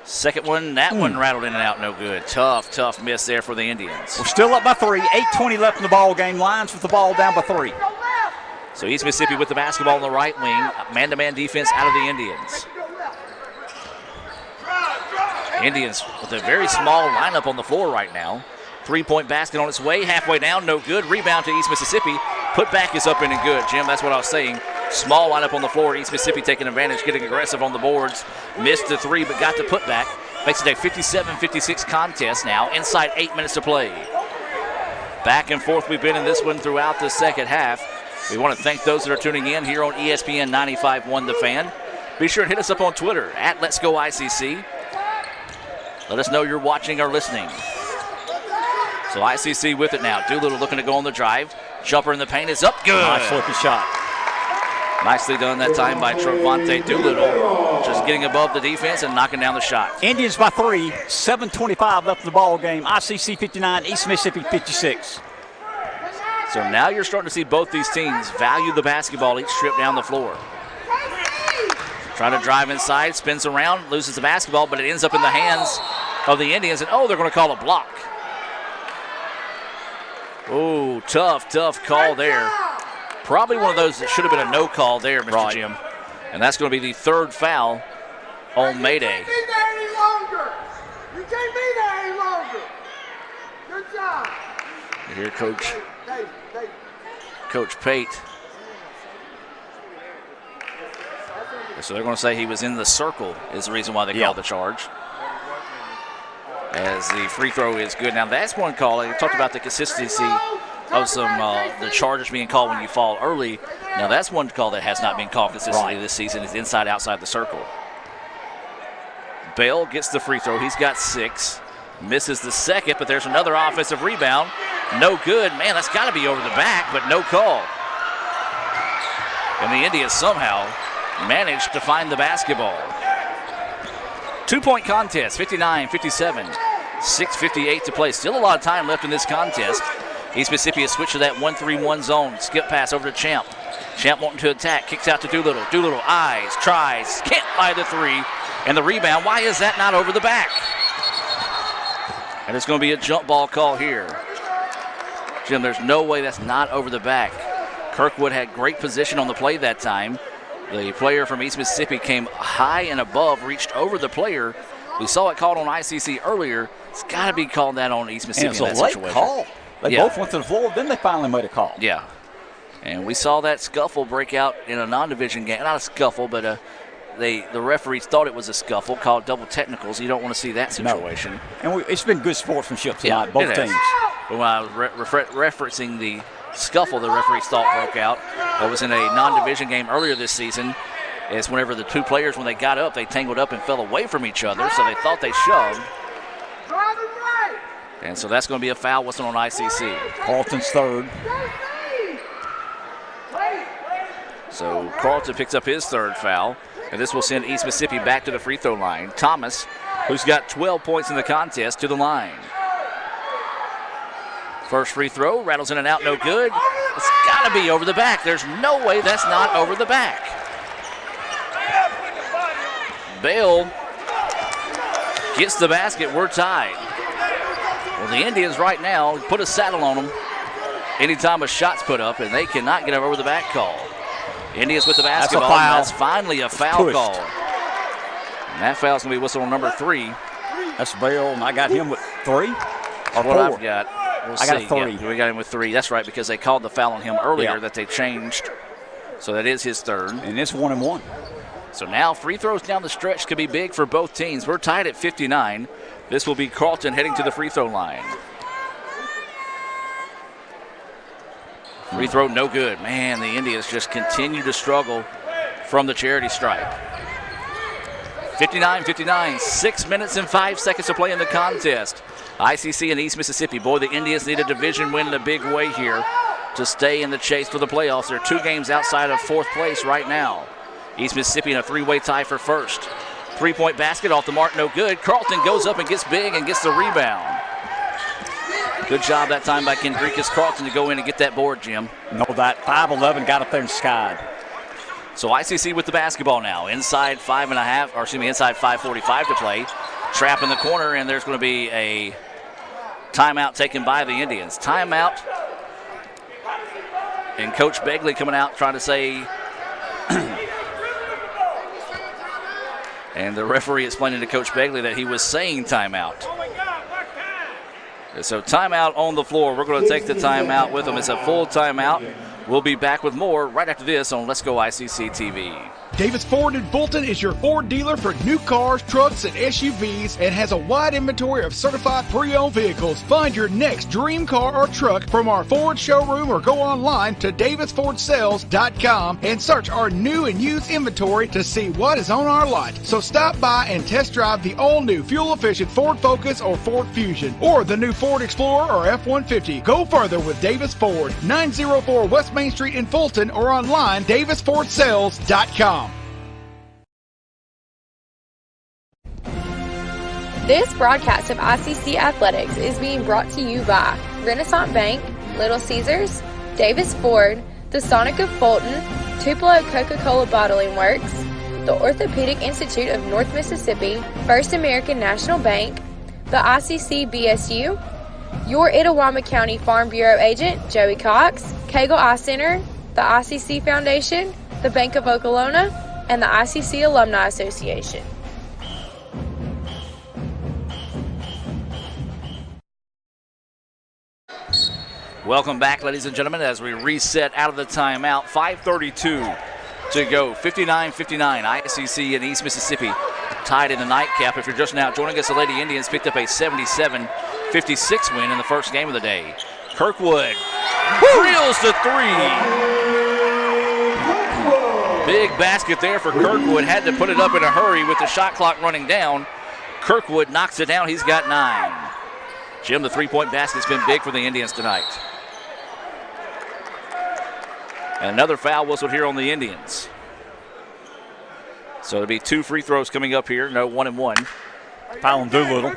Second one, that one rattled in and out, no good. Tough miss there for the Indians. We're still up by 3, 8:20 left in the ball game. Lions with the ball down by 3. So East Mississippi with the basketball on the right wing. Man-to-man defense out of the Indians. Indians with a very small lineup on the floor right now. 3-point basket on its way, halfway down, no good. Rebound to East Mississippi. Put back is up in and good, Jim. That's what I was saying. Small lineup on the floor. East Mississippi taking advantage, getting aggressive on the boards. Missed the 3, but got the putback. Makes it a 57-56 contest now. Inside 8 minutes to play. Back and forth we've been in this one throughout the second half. We want to thank those that are tuning in here on ESPN 95.1 The Fan. Be sure and hit us up on Twitter at Let's Go ICC. Let us know you're watching or listening. So ICC with it now. Doolittle looking to go on the drive. Jumper in the paint is up. Good. Nice looking shot. Nicely done that time by Travante Doolittle. Just getting above the defense and knocking down the shot. Indians by 3, 7:25 left in the ball game. ICC 59, East Mississippi 56. So now you're starting to see both these teams value the basketball each trip down the floor. Trying to drive inside, spins around, loses the basketball, but it ends up in the hands of the Indians. And, they're going to call a block. Oh, tough call there. Probably one of those that should have been a no call there, Mr. Jim. And that's going to be the 3rd foul on Mayday. You can't be there any longer. You can't be there any longer. Good job. You hear Coach Pate. So they're going to say he was in the circle is the reason why they called the charge. As the free throw is good. Now that's one call. I talked about the consistency of some the charges being called when you fall early. Now that's one call that has not been called consistently this season. Is inside outside the circle. Bell gets the free throw. He's got 6. Misses the second, but there's another offensive rebound. No good. Man, that's got to be over the back, but no call. And the Indians somehow managed to find the basketball. 2-point contest, 59-57. 6:58 to play. Still a lot of time left in this contest. East Mississippi has switched to that 1-3-1 zone. Skip pass over to Champ. Champ wanting to attack. Kicks out to Doolittle. Doolittle eyes, tries, can't buy the three. And the rebound, why is that not over the back? And it's going to be a jump ball call here. Jim, there's no way that's not over the back. Kirkwood had great position on the play that time. The player from East Mississippi came high and above, reached over the player. We saw it called on ICC earlier. It's got to be called that on East Mississippi. And it's a late call. They both went to the floor, then they finally made a call. Yeah. And we saw that scuffle break out in a non-division game. Not a scuffle, but the referees thought it was a scuffle, called double technicals. You don't want to see that situation. No. And it's been good sportsmanship tonight, both teams. But when I was referencing the scuffle the referees thought broke out, that was in a non-division game earlier this season. Is whenever the two players, when they got up, they tangled up and fell away from each other, so they thought they shoved. And so that's going to be a foul whistle on ICC. Carlton's third. So Carlton picks up his third foul, and this will send East Mississippi back to the free throw line. Thomas, who's got 12 points in the contest, to the line. First free throw, rattles in and out, no good. It's got to be over the back. There's no way that's not over the back. Bale gets the basket. We're tied. Well, the Indians right now put a saddle on them anytime a shot's put up, and they cannot get over the back call. Indians with the basketball. That's that's finally a foul call. And that foul's going to be whistled on number 3. That's Bale, and I got him with 3 or what 4. I've got. We'll I got see. a 3. Yeah, we got him with 3. That's right, because they called the foul on him earlier that they changed. So that is his third. And it's 1-1. So now free throws down the stretch could be big for both teams. We're tied at 59. This will be Carlton heading to the free throw line. Free throw no good. Man, the Indians just continue to struggle from the charity stripe. 59-59, 6 minutes and 5 seconds to play in the contest. ICC and East Mississippi. Boy, the Indians need a division win in a big way here to stay in the chase for the playoffs. They're 2 games outside of 4th place right now. East Mississippi in a 3-way tie for first. 3-point basket off the mark, no good. Carlton goes up and gets big and gets the rebound. Good job that time by Kendricus Carlton to go in and get that board, Jim. No, that 5'11" got up there and skied. So ICC with the basketball now. Inside 5:45 to play. Trap in the corner, and there's going to be a timeout taken by the Indians. Timeout. And Coach Begley coming out trying to say, and the referee explaining to Coach Begley that he was saying timeout. So timeout on the floor. We're going to take the timeout with them. It's a full timeout. We'll be back with more right after this on Let's Go ICC TV. Davis Ford in Fulton is your Ford dealer for new cars, trucks, and SUVs and has a wide inventory of certified pre-owned vehicles. Find your next dream car or truck from our Ford showroom or go online to davisfordsales.com and search our new and used inventory to see what is on our lot. So stop by and test drive the all-new fuel-efficient Ford Focus or Ford Fusion or the new Ford Explorer or F-150. Go further with Davis Ford, 904 West Main Street in Fulton or online davisfordsales.com. This broadcast of ICC Athletics is being brought to you by Renaissance Bank, Little Caesars, Davis Ford, the Sonic of Fulton, Tupelo Coca-Cola Bottling Works, the Orthopedic Institute of North Mississippi, First American National Bank, the ICC BSU, your Itawamba County Farm Bureau agent, Joey Cox, Cagle Eye Center, the ICC Foundation, the Bank of Okolona, and the ICC Alumni Association. Welcome back, ladies and gentlemen, as we reset out of the timeout. 5:32 to go. 59-59. ICC and East Mississippi tied in the nightcap. If you're just now joining us, the Lady Indians picked up a 77-56 win in the first game of the day. Kirkwood drills the 3. Big basket there for Kirkwood. Had to put it up in a hurry with the shot clock running down. Kirkwood knocks it down. He's got 9. Jim, the three-point basket's been big for the Indians tonight. And another foul whistled here on the Indians. So it'll be 2 free throws coming up here. No 1-and-1. Foul on Doolittle.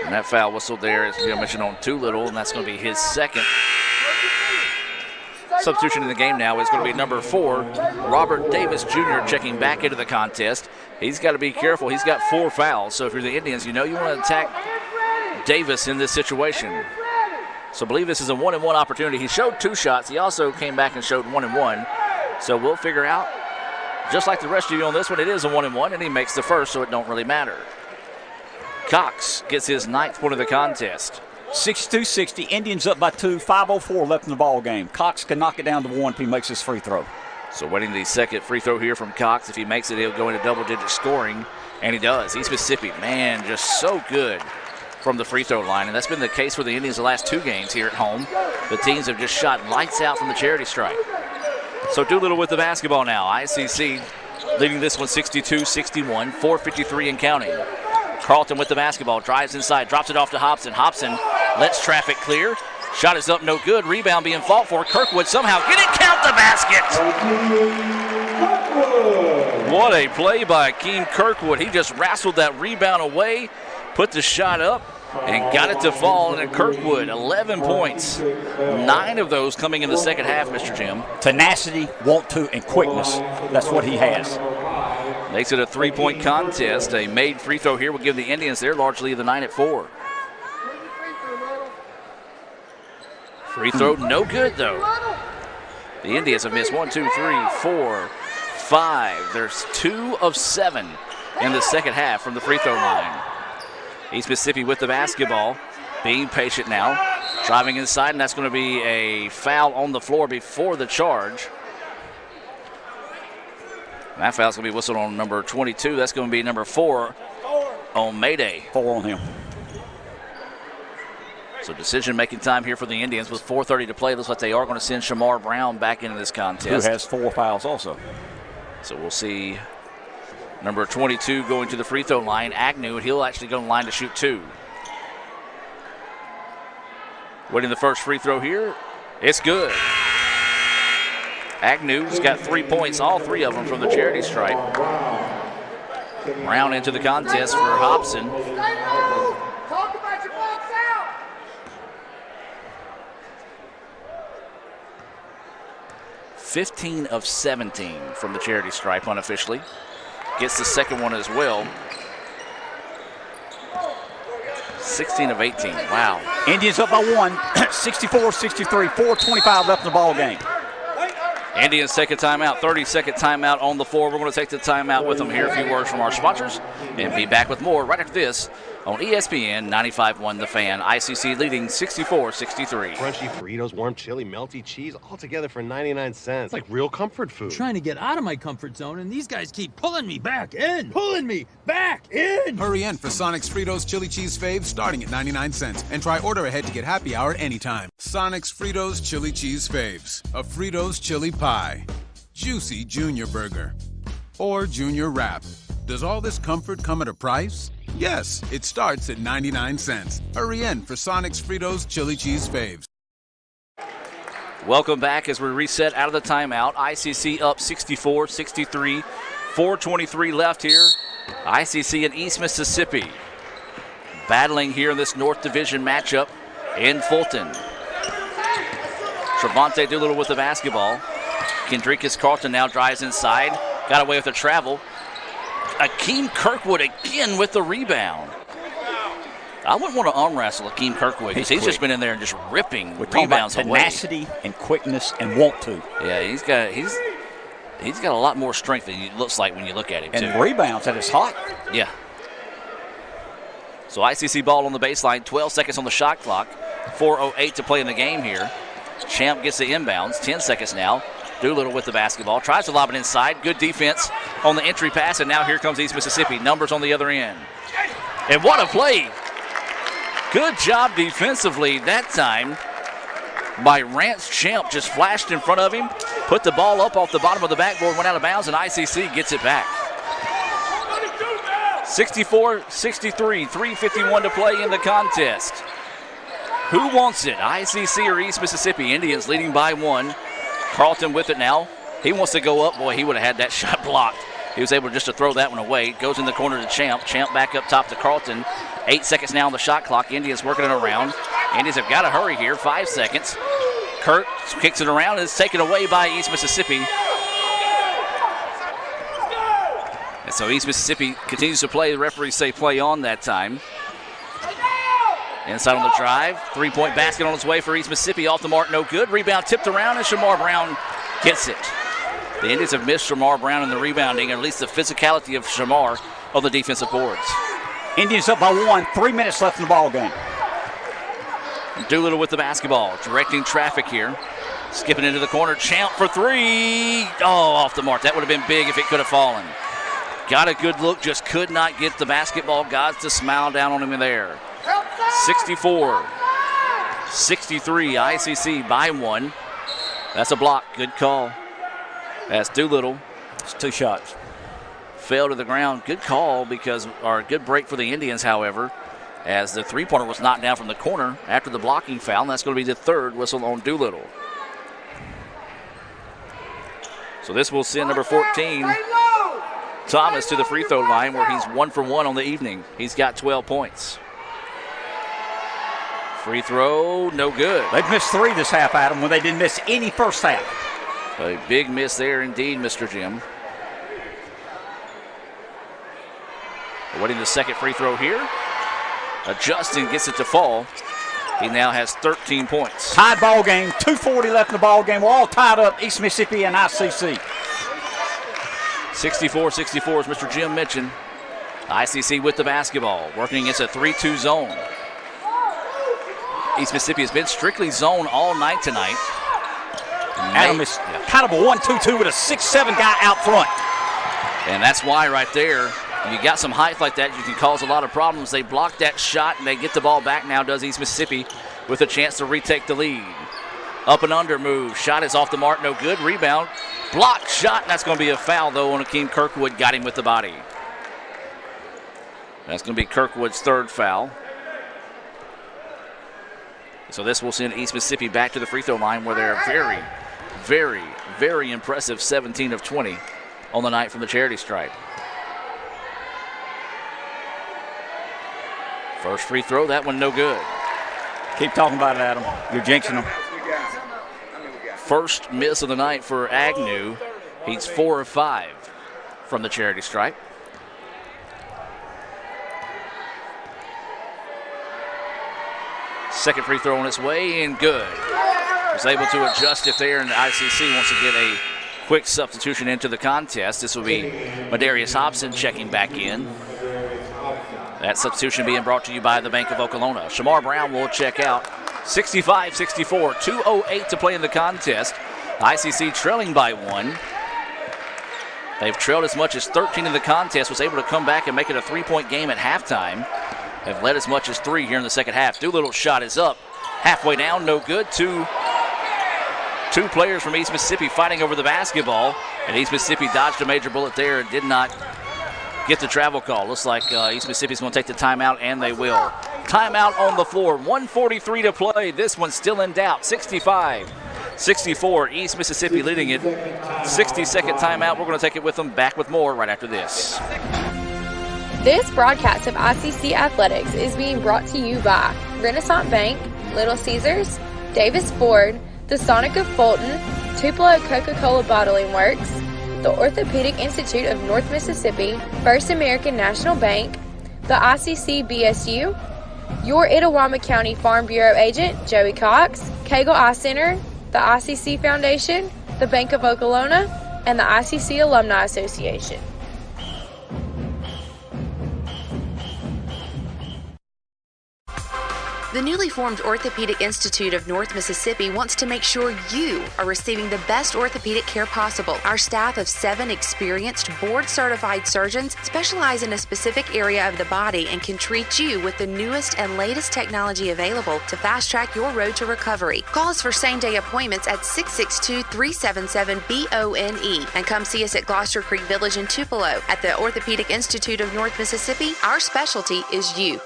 And that foul whistled there, as Jim mentioned, on Doolittle, and that's going to be his second. Substitution in the game now is going to be number 4, Robert Davis Jr. checking back into the contest. He's got to be careful. He's got 4 fouls. So if you're the Indians, you know you want to attack Davis in this situation. So I believe this is a 1-and-1 opportunity. He showed 2 shots. He also came back and showed 1-and-1. So we'll figure out, just like the rest of you on this one, it is a 1-and-1, and he makes the first, so it don't really matter. Cox gets his 9th point of the contest. 62-60, Indians up by 2, 5:04 left in the ball game. Cox can knock it down to 1 if he makes his free throw. So waiting the second free throw here from Cox. If he makes it, he'll go into double-digit scoring, and he does. East Mississippi, man, just so good from the free throw line, and that's been the case for the Indians the last 2 games here at home. The teams have just shot lights out from the charity stripe. So Doolittle with the basketball now. ICC leading this one 62-61, 4:53 and counting. Carlton with the basketball, drives inside, drops it off to Hobson. Hobson lets traffic clear. Shot is up, no good. Rebound being fought for. Kirkwood somehow get it, count the basket. What a play by Akeem Kirkwood. He just wrestled that rebound away, put the shot up, and got it to fall. And Kirkwood, 11 points. 9 of those coming in the second half, Mr. Jim. Tenacity, want to, and quickness. That's what he has. Makes it a 3-point contest. A made free throw here will give the Indians there largely the 9 at 4. Free throw, no good though. The Indians have missed 1, 2, 3, 4, 5. There's 2 of 7 in the second half from the free throw line. East Mississippi with the basketball, being patient now. Driving inside, and that's going to be a foul on the floor before the charge. That foul's going to be whistled on number 22. That's going to be number 4 on Mayday. 4 on him. So decision-making time here for the Indians with 4:30 to play. Looks like they are going to send Shamar Brown back into this contest. Who has 4 fouls also. So we'll see number 22 going to the free throw line, Agnew, and he'll actually go in line to shoot 2. Waiting the first free throw here. It's good. Agnew's got 3 points, all 3 of them from the charity stripe. Brown into the contest for Hobson. 15 of 17 from the charity stripe unofficially. Gets the second one as well. 16 of 18. Wow. Indians up by 1, 64-63, 4:25 left in the ball game. Indians take a timeout, 30-second timeout on the floor. We're going to take the timeout with them here. A few words from our sponsors and be back with more right after this on ESPN 95.1 The Fan. ICC leading 64-63. Crunchy Fritos, warm chili, melty cheese, all together for 99 cents. Like real comfort food. Trying to get out of my comfort zone, and these guys keep pulling me back in. Pulling me back in. Hurry in for Sonic's Fritos Chili Cheese Faves starting at 99 cents. And try order ahead to get happy hour anytime. Sonic's Fritos Chili Cheese Faves. A Fritos chili pie. Juicy Junior Burger. Or Junior Wrap. Does all this comfort come at a price? Yes, it starts at 99 cents. Hurry in for Sonic's Fritos Chili Cheese Faves. Welcome back as we reset out of the timeout. ICC up 64-63, 4:23 left here. ICC and East Mississippi battling here in this North Division matchup in Fulton. Trevante Doolittle with the basketball. Kendricus Carlton now drives inside. Got away with the travel. Akeem Kirkwood again with the rebound. I wouldn't want to arm wrestle Akeem Kirkwood because he's just been in there and just ripping rebounds away. Tenacity and quickness and want to. Yeah, he's got a lot more strength than it looks like when you look at him too. And rebounds, that is hot. Yeah. So ICC ball on the baseline, 12 seconds on the shot clock, 4:08 to play in the game here. Champ gets the inbounds, 10 seconds now. Doolittle with the basketball, tries to lob it inside. Good defense on the entry pass, and now here comes East Mississippi. Numbers on the other end. And what a play. Good job defensively that time by Rance Champ. Just flashed in front of him, put the ball up off the bottom of the backboard, went out of bounds, and ICC gets it back. 64-63, 3:51 to play in the contest. Who wants it? ICC or East Mississippi? Indians leading by 1. Carlton with it now. He wants to go up. Boy, he would have had that shot blocked. He was able just to throw that one away. Goes in the corner to Champ. Champ back up top to Carlton. 8 seconds now on the shot clock. Indians working it around. Indians have got to hurry here. 5 seconds. Kirk kicks it around and is taken away by East Mississippi. And so East Mississippi continues to play. The referees say play on that time. Inside on the drive. 3-point basket on its way for East Mississippi. Off the mark, no good. Rebound tipped around, and Shamar Brown gets it. The Indians have missed Shamar Brown in the rebounding, or at least the physicality of Shamar on the defensive boards. Indians up by 1. 3 minutes left in the ball game. Doolittle with the basketball, directing traffic here. Skipping into the corner. Champ for 3. Oh, off the mark. That would have been big if it could have fallen. Got a good look, just could not get the basketball gods to smile down on him there. 64-63, ICC by 1. That's a block. Good call. That's Doolittle. It's 2 shots. Fell to the ground. Good call or good break for the Indians, however, as the 3-pointer was knocked down from the corner after the blocking foul. And that's going to be the 3rd whistle on Doolittle. So this will send number 14, Thomas, to the free throw line, where he's 1 for 1 on the evening. He's got 12 points. Free throw, no good. They've missed 3 this half, Adam, when they didn't miss any first half. A big miss there indeed, Mr. Jim. Awaiting the second free throw here. Justin gets it to fall. He now has 13 points. Tied ball game, 2:40 left in the ball game. We're all tied up, East Mississippi and ICC. 64-64, as Mr. Jim mentioned. ICC with the basketball, working against a 3-2 zone. East Mississippi has been strictly zone all night tonight. Adam is kind of a 1-2-2 with a 6'7" guy out front. And that's why right there, you got some height like that, you can cause a lot of problems. They block that shot and they get the ball back now, does East Mississippi, with a chance to retake the lead. Up and under move. Shot is off the mark, no good. Rebound. Blocked shot, and that's going to be a foul, though, on Akeem Kirkwood. Got him with the body. That's going to be Kirkwood's 3rd foul. So this will send East Mississippi back to the free throw line, where they're very, very, very impressive 17 of 20 on the night from the charity stripe. First free throw, that one no good. Keep talking about it, Adam. You're jinxing them. First miss of the night for Agnew. He's 4 of 5 from the charity stripe. Second free throw on its way, and good. Was able to adjust it there, and the ICC wants to get a quick substitution into the contest. This will be Madarius Hobson checking back in. That substitution being brought to you by the Bank of Okolona. Shamar Brown will check out. 65-64, 2:08 to play in the contest. ICC trailing by 1. They've trailed as much as 13 in the contest, was able to come back and make it a 3-point game at halftime. Have led as much as 3 here in the second half. Doolittle's shot is up. Halfway down, no good. Two players from East Mississippi fighting over the basketball. And East Mississippi dodged a major bullet there and did not get the travel call. Looks like East Mississippi's going to take the timeout, and they will. Timeout on the floor. 1:43 to play. This one's still in doubt. 65-64. East Mississippi leading it. 60-second timeout. We're going to take it with them. Back with more right after this. This broadcast of ICC Athletics is being brought to you by Renaissance Bank, Little Caesars, Davis Ford, the Sonic of Fulton, Tupelo Coca-Cola Bottling Works, the Orthopedic Institute of North Mississippi, First American National Bank, the ICC BSU, your Itawamba County Farm Bureau agent, Joey Cox, Cagle Eye Center, the ICC Foundation, the Bank of Okolona, and the ICC Alumni Association. The newly formed Orthopedic Institute of North Mississippi wants to make sure you are receiving the best orthopedic care possible. Our staff of 7 experienced, board-certified surgeons specialize in a specific area of the body and can treat you with the newest and latest technology available to fast-track your road to recovery. Call us for same-day appointments at 662-377-BONE and come see us at Gloucester Creek Village in Tupelo. At the Orthopedic Institute of North Mississippi, our specialty is you.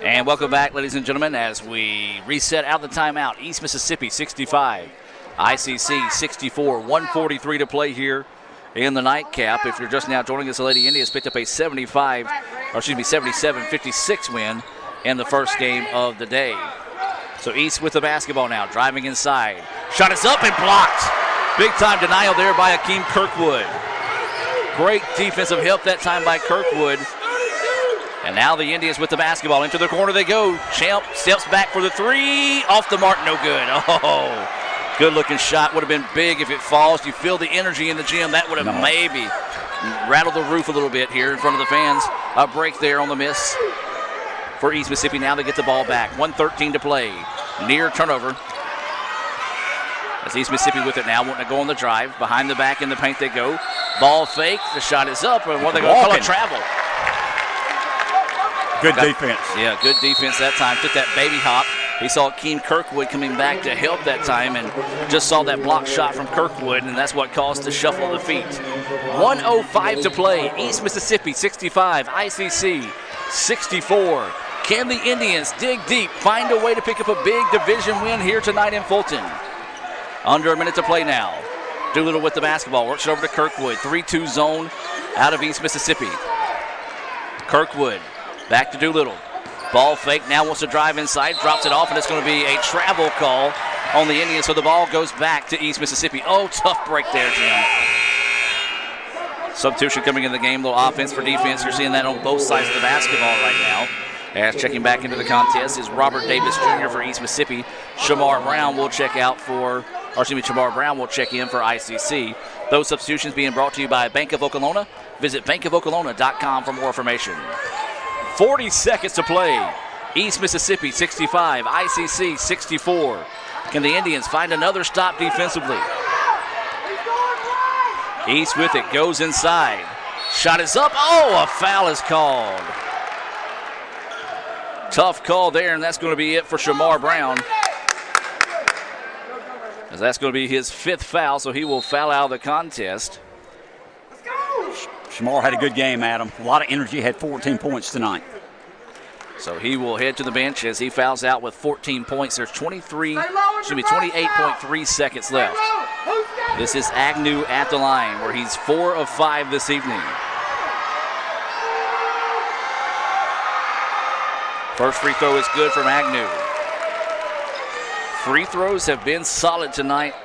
And welcome back, ladies and gentlemen, as we reset out the timeout. East Mississippi 65, ICC 64, 1:43 to play here in the nightcap. If you're just now joining us, the Lady Indians picked up a 77-56 win in the first game of the day. So East with the basketball now, driving inside. Shot is up and blocked. Big time denial there by Akeem Kirkwood. Great defensive help that time by Kirkwood. And now the Indians with the basketball. Into the corner they go. Champ steps back for the three. Off the mark, no good. Oh, good looking shot. Would have been big if it falls. You feel the energy in the gym. That would have maybe rattled the roof a little bit here in front of the fans. A break there on the miss for East Mississippi. Now they get the ball back. 1:13 to play. Near turnover. As East Mississippi with it now, wanting to go on the drive. Behind the back in the paint they go. Ball fake. The shot is up. And what are they going to call a travel? Good defense. Yeah, good defense that time. Took that baby hop. He saw Akeem Kirkwood coming back to help that time and just saw that block shot from Kirkwood, and that's what caused the shuffle of the feet. 1:05 to play. East Mississippi 65, ICC 64. Can the Indians dig deep, find a way to pick up a big division win here tonight in Fulton? Under a minute to play now. Doolittle with the basketball. Works it over to Kirkwood. 3-2 zone out of East Mississippi. Kirkwood. Back to Doolittle. Ball fake, now wants to drive inside, drops it off, and it's going to be a travel call on the Indians, so the ball goes back to East Mississippi. Oh, tough break there, Jim. Substitution coming in the game, little offense for defense. You're seeing that on both sides of the basketball right now. As checking back into the contest is Robert Davis Jr. for East Mississippi. Shamar Brown will check in for ICC. Those substitutions being brought to you by Bank of Okolona. Visit bankofokolona.com for more information. 40 seconds to play. East Mississippi 65, ICC 64. Can the Indians find another stop defensively? East with it, goes inside. Shot is up. Oh, a foul is called. Tough call there, and that's going to be it for Shamar Brown. As that's going to be his 5th foul, so he will foul out of the contest. Shamar had a good game, Adam. A lot of energy, had 14 points tonight. So he will head to the bench as he fouls out with 14 points. There's 28.3 seconds left. This is Agnew at the line, where he's 4 of 5 this evening. First free throw is good from Agnew. Free throws have been solid tonight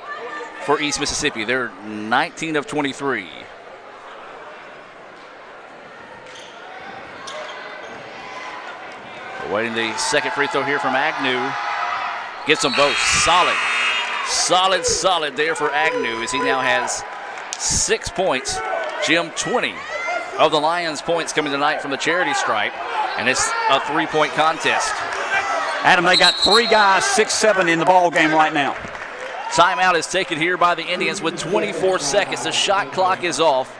for East Mississippi. They're 19 of 23. Waiting the second free throw here from Agnew. Gets them both. Solid there for Agnew as he now has 6 points. Jim, 20 of the Lions' points coming tonight from the charity stripe, and it's a 3-point contest. Adam, they got 3 guys, 6-7 in the ball game right now. Timeout is taken here by the Indians with 24 seconds. The shot clock is off.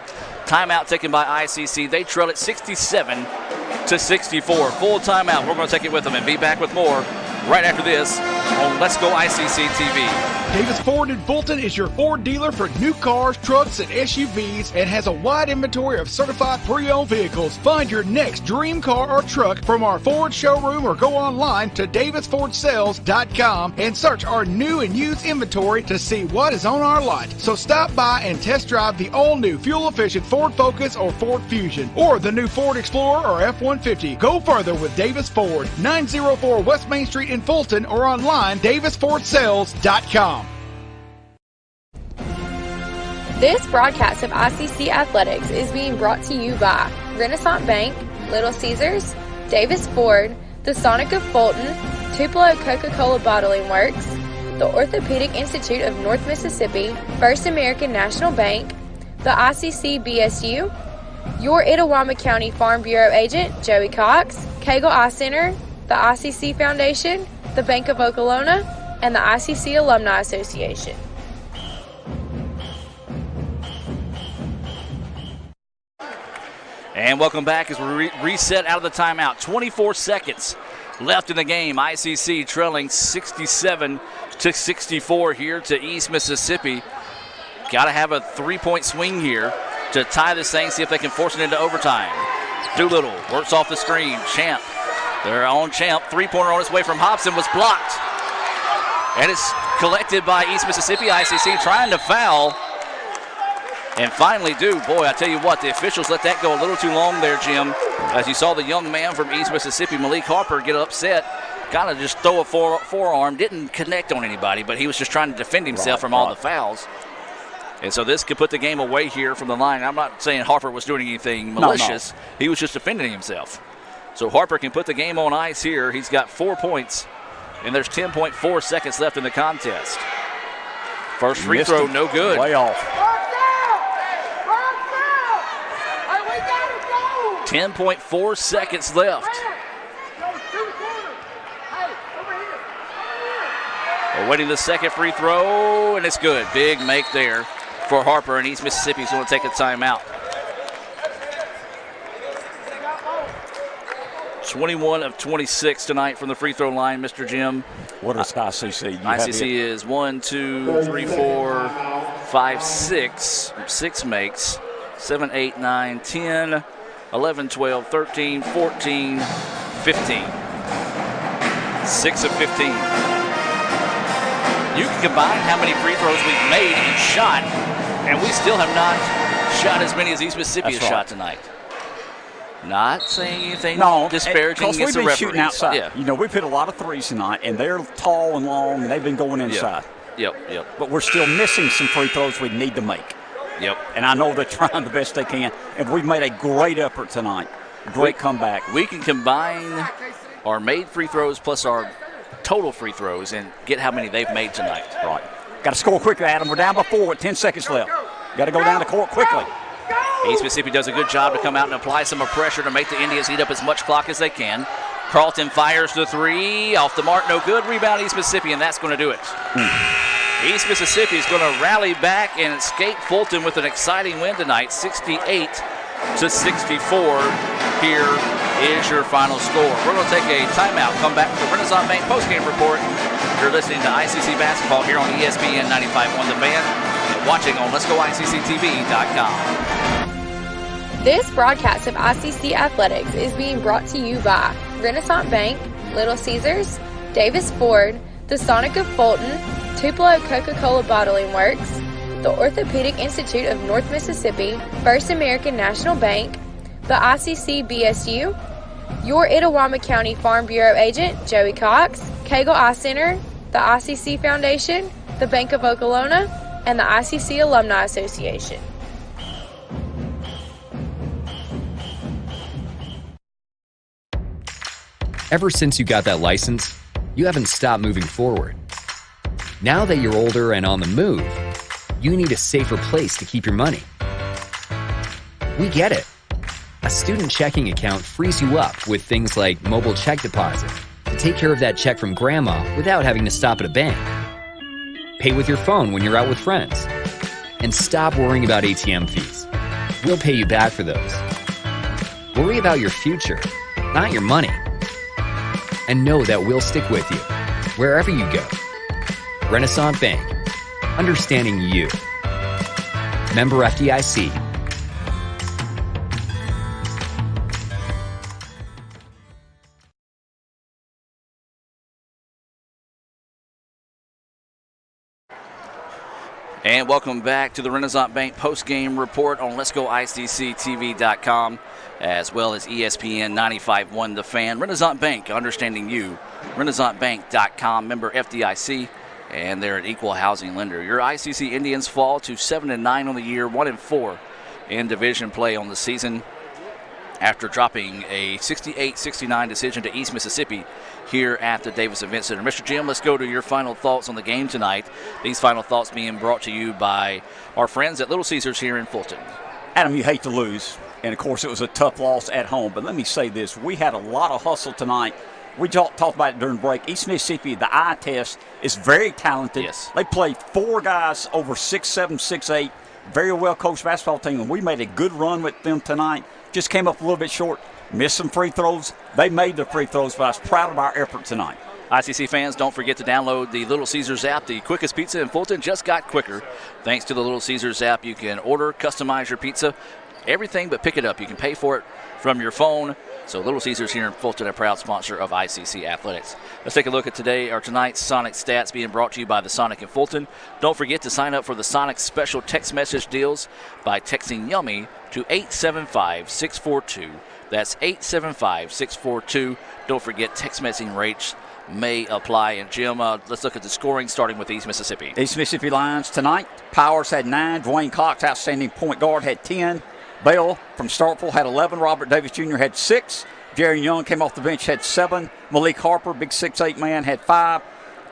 Timeout taken by ICC. They trail at 67-64. Full timeout. We're going to take it with them and be back with more right after this on Let's Go ICC TV. Davis Ford in Fulton is your Ford dealer for new cars, trucks, and SUVs and has a wide inventory of certified pre-owned vehicles. Find your next dream car or truck from our Ford showroom or go online to davisfordsales.com and search our new and used inventory to see what is on our lot. So stop by and test drive the all-new fuel-efficient Ford Focus or Ford Fusion or the new Ford Explorer or F-150. Go further with Davis Ford, 904 West Main Street in Fulton or online davisfordsales.com. This broadcast of ICC Athletics is being brought to you by Renaissance Bank, Little Caesars, Davis Ford, the Sonic of Fulton, Tupelo Coca-Cola Bottling Works, the Orthopedic Institute of North Mississippi, First American National Bank, the ICC BSU, your Itawamba County Farm Bureau agent, Joey Cox, Cagle Eye Center, the ICC Foundation, the Bank of Okolona, and the ICC Alumni Association. And welcome back as we reset out of the timeout. 24 seconds left in the game. ICC trailing 67-64 here to East Mississippi. Got to have a 3-point swing here to tie this thing, see if they can force it into overtime. Doolittle works off the screen. Champ Their own champ, three-pointer on its way from Hobson was blocked. And it's collected by East Mississippi. ICC trying to foul. And finally do. Boy, I tell you what, the officials let that go a little too long there, Jim. As you saw the young man from East Mississippi, Malik Harper, get upset. Kind of just throw a forearm. Didn't connect on anybody, but he was just trying to defend himself from all the fouls. And so this could put the game away here from the line. I'm not saying Harper was doing anything malicious. No. He was just defending himself. So Harper can put the game on ice here. He's got 4 points, and there's 10.4 seconds left in the contest. First free throw, no good. Way off. 10.4 seconds left. Awaiting the second free throw, and it's good. Big make there for Harper, and East Mississippi's going to take a timeout. 21 of 26 tonight from the free throw line, Mr. Jim. What is ICC? ICC is 1, 2, 3, 4, 5, 6. 6 makes. 7, 8, 9, 10, 11, 12, 13, 14, 15. 6 of 15. You can combine how many free throws we've made and shot, and we still have not shot as many as East Mississippi has shot tonight. Not saying anything disparaging against the referee. Because we've been shooting outside. Yeah. You know, we've hit a lot of threes tonight, and they're tall and long, and they've been going inside. Yep. But we're still missing some free throws we need to make. Yep. And I know they're trying the best they can, and we've made a great effort tonight. Great comeback. We can combine our made free throws plus our total free throws and get how many they've made tonight. Right. Got to score quickly, Adam. We're down by 4 with 10 seconds left. Got to go down the court quickly. East Mississippi does a good job to come out and apply some pressure to make the Indians eat up as much clock as they can. Carlton fires the three. Off the mark, no good. Rebound East Mississippi, and that's going to do it. East Mississippi is going to rally back and escape Fulton with an exciting win tonight, 68-64. Here is your final score. We're going to take a timeout, come back to the Renaissance Bank postgame report. You're listening to ICC basketball here on ESPN 95.1 The Fan and watching on Let'sGoICCTV.com. This broadcast of ICC Athletics is being brought to you by Renaissance Bank, Little Caesars, Davis Ford, the Sonic of Fulton, Tupelo Coca-Cola Bottling Works, the Orthopedic Institute of North Mississippi, First American National Bank, the ICC BSU, your Itawamba County Farm Bureau agent, Joey Cox, Cagle Eye Center, the ICC Foundation, the Bank of Okolona, and the ICC Alumni Association. Ever since you got that license, you haven't stopped moving forward. Now that you're older and on the move, you need a safer place to keep your money. We get it. A student checking account frees you up with things like mobile check deposit to take care of that check from grandma without having to stop at a bank. Pay with your phone when you're out with friends. And stop worrying about ATM fees. We'll pay you back for those. Worry about your future, not your money. And know that we'll stick with you wherever you go. Renaissance Bank, understanding you. Member FDIC. And welcome back to the Renaissance Bank post-game report on Let'sGoICCTV.com, as well as ESPN 95.1 The Fan. Renaissance Bank, understanding you. RenaissanceBank.com, member FDIC, and they're an equal housing lender. Your ICC Indians fall to 7-9 on the year, 1-4 in division play on the season, after dropping a 68-69 decision to East Mississippi here at the Davis Event Center. Mr. Jim, let's go to your final thoughts on the game tonight. These final thoughts being brought to you by our friends at Little Caesars here in Fulton. Adam, you hate to lose, and of course it was a tough loss at home, but let me say this. We had a lot of hustle tonight. We talked about it during break. East Mississippi, the eye test, is very talented. Yes. They played 4 guys over 6'7", 6'8", very well-coached basketball team, and we made a good run with them tonight. Just came up a little bit short, missed some free throws. They made the free throws, but I was proud of our effort tonight. ICC fans, don't forget to download the Little Caesars app. The quickest pizza in Fulton just got quicker. Thanks to the Little Caesars app, you can order, customize your pizza, everything but pick it up. You can pay for it from your phone. So Little Caesars here in Fulton, a proud sponsor of ICC Athletics. Let's take a look at tonight's Sonic stats being brought to you by the Sonic in Fulton. Don't forget to sign up for the Sonic special text message deals by texting YUMMY to 875-642. That's 875-642. Don't forget text messaging rates may apply. And Jim, let's look at the scoring starting with East Mississippi. East Mississippi Lions tonight. Powers had 9. Dwayne Cox, outstanding point guard, had 10. Bell from Starkville had 11. Robert Davis Jr. had 6. Jerry Young came off the bench, had 7. Malik Harper, big 6'8" man, had 5.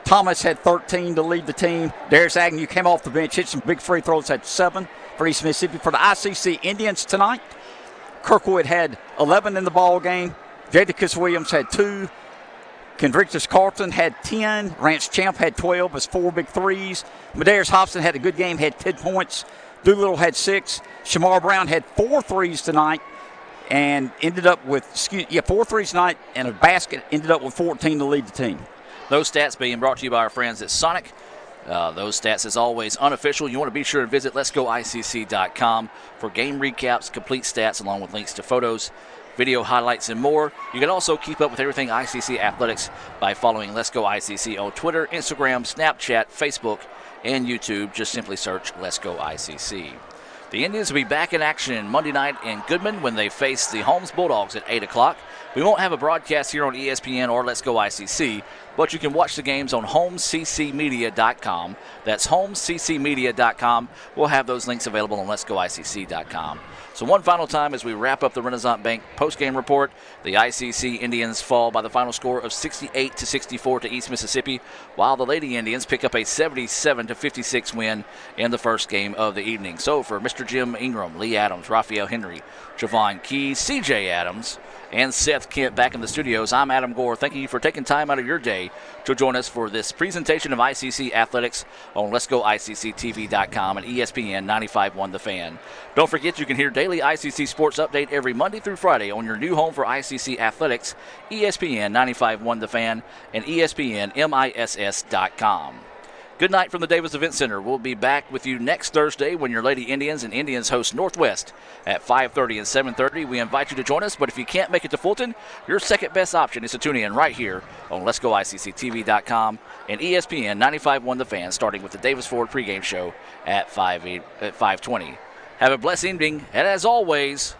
Thomas had 13 to lead the team. Darius Agnew came off the bench, hit some big free throws, had 7 for East Mississippi. For the ICC Indians tonight, Kirkwood had 11 in the ball game. Jadakiss Williams had 2. Convictus Carlton had 10. Rance Champ had 12 as 4 big threes. Medeiros Hobson had a good game, had 10 points. Doolittle had 6. Shamar Brown had 4 threes tonight and ended up with 4 threes tonight and a basket, ended up with 14 to lead the team. Those stats being brought to you by our friends at Sonic. Those stats, as always, unofficial. You want to be sure to visit letsgoicc.com for game recaps, complete stats, along with links to photos, video highlights, and more. You can also keep up with everything ICC Athletics by following Let's Go ICC on Twitter, Instagram, Snapchat, Facebook, and YouTube. Just simply search Let's Go ICC. The Indians will be back in action Monday night in Goodman when they face the Holmes Bulldogs at 8 o'clock. We won't have a broadcast here on ESPN or Let's Go ICC, but you can watch the games on homeccmedia.com. That's homeccmedia.com. We'll have those links available on letsgoicc.com. So one final time as we wrap up the Renaissance Bank postgame report, the ICC Indians fall by the final score of 68-64 to East Mississippi, while the Lady Indians pick up a 77-56 win in the first game of the evening. So for Mr. Jim Ingram, Lee Adams, Raphael Henry, Javon Keys, CJ Adams, and Seth Kent back in the studios, I'm Adam Gore, thanking you for taking time out of your day to join us for this presentation of ICC Athletics on letsgoicctv.com and ESPN 95.1 The Fan. Don't forget you can hear daily ICC Sports Update every Monday through Friday on your new home for ICC Athletics, ESPN 95.1 The Fan and ESPNMISS.com. Good night from the Davis Event Center. We'll be back with you next Thursday when your Lady Indians and Indians host Northwest at 5:30 and 7:30. We invite you to join us, but if you can't make it to Fulton, your second best option is to tune in right here on letsgoicctv.com and ESPN 95.1 The Fan, starting with the Davis Ford pregame show at 5:20. Have a blessed evening, and as always,